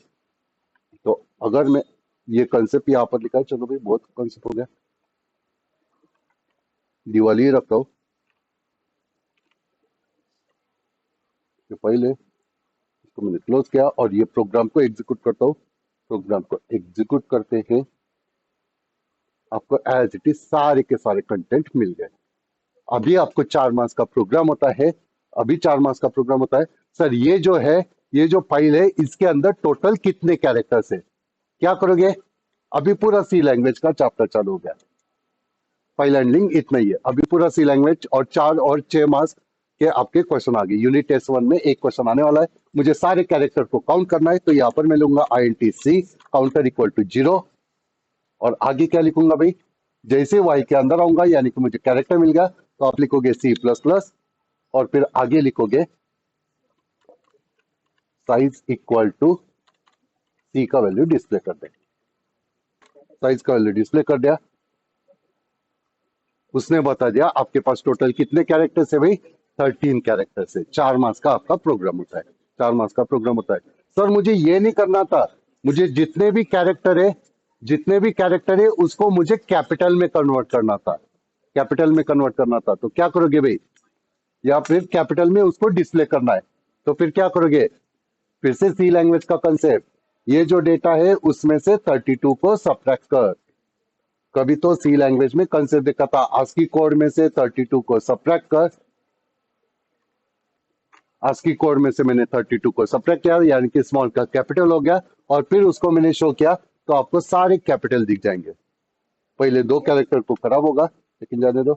तो अगर मैं ये कंसेप्ट यहाँ पर लिखा है, चलो भाई बहुत कंसेप्ट हो गया, दिवाली रखता हूँ, ये फाइल है, इसको मैंने क्लोज किया और ये प्रोग्राम को एग्जीक्यूट करता हूँ। प्रोग्राम को एग्जीक्यूट करते हैं, आपको एज इट इज सारे के सारे कंटेंट मिल गए। अभी आपको 4 मास का प्रोग्राम होता है, अभी 4 मास का प्रोग्राम होता है। सर ये जो है, ये जो फाइल है इसके अंदर टोटल कितने कैरेक्टर्स है? क्या करोगे? अभी पूरा सी लैंग्वेज का चैप्टर चालू हो गया, फाइल हैंडलिंग इतना ही है। अभी पूरा सी लैंग्वेज और 4 और 6 मास के आपके क्वेश्चन आ गए। यूनिट टेस्ट 1 में एक क्वेश्चन आने वाला है, मुझे सारे कैरेक्टर को काउंट करना है, तो यहाँ पर मैं लूंगा INTC काउंटर इक्वल टू 0 और आगे क्या लिखूंगा भाई? जैसे वाई के अंदर आऊंगा यानी कि मुझे कैरेक्टर मिल गया, तो आप लिखोगे C++ और फिर आगे लिखोगे साइज इक्वल टू सी का वैल्यू डिस्प्ले कर दे। साइज का वैल्यू डिस्प्ले कर दिया, उसने बता दिया आपके पास टोटल कितने कैरेक्टर्स है भाई? 13 कैरेक्टर्स है। 4 मास का आपका प्रोग्राम होता है, 4 मास का प्रोग्राम होता है। सर मुझे ये नहीं करना था, मुझे जितने भी कैरेक्टर है, जितने भी कैरेक्टर है उसको मुझे कैपिटल में कन्वर्ट करना था, कैपिटल में कन्वर्ट करना था। तो क्या करोगे भाई? या फिर कैपिटल में उसको डिस्प्ले करना है, तो फिर क्या करोगे? फिर से सी लैंग्वेज का कंसेप्ट, ये जो डेटा है उसमें से 32 को सब्ट्रैक्ट कर। कभी तो सी लैंग्वेज में कंसेप्ट देखा था, आस्की कोड में से 32 को सब्ट्रैक्ट कर, आस्की कोड में से मैंने 32 को सब्ट्रैक्ट किया यानी कि स्मॉल का कैपिटल हो गया, और फिर उसको मैंने शो किया तो आपको सारे कैपिटल दिख जाएंगे। पहले 2 कैरेक्टर को खराब होगा लेकिन जाने दो।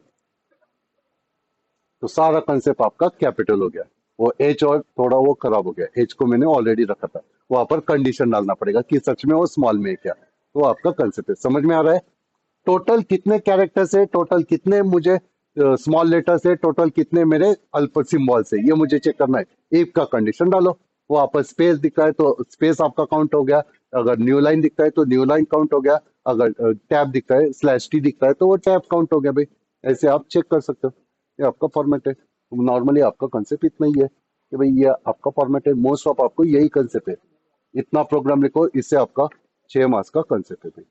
तो सारा कंसेप्ट आपका कैपिटल हो गया, वो एच और थोड़ा वो खराब हो गया, एच को मैंने ऑलरेडी रखा था, वहां पर कंडीशन डालना पड़ेगा कि सच में वो स्मॉल में है क्या। तो आपका कंसेप्ट है, समझ में आ रहा है? टोटल कितने कैरेक्टर्स है, टोटल कितने मुझे स्मॉल लेटर्स है, टोटल कितने मेरे अल्प सिंबल्स है, ये मुझे चेक करना है। इफ का कंडीशन डालो, वो आपस स्पेस दिखता है तो स्पेस आपका काउंट हो गया, अगर न्यू लाइन दिखता है तो न्यू लाइन काउंट हो गया, अगर टैब दिखता है /t दिखता है तो वो टैब काउंट हो गया भाई। ऐसे आप चेक कर सकते हो, ये आपका फॉर्मेट है। नॉर्मली आपका कंसेप्ट इतना ही है कि भाई ये आपका फॉर्मेट है, मोस्ट ऑफ आपको यही कंसेप्ट है। इतना प्रोग्राम लिखो, इससे आपका 6 मास का कंसेप्ट है भाई।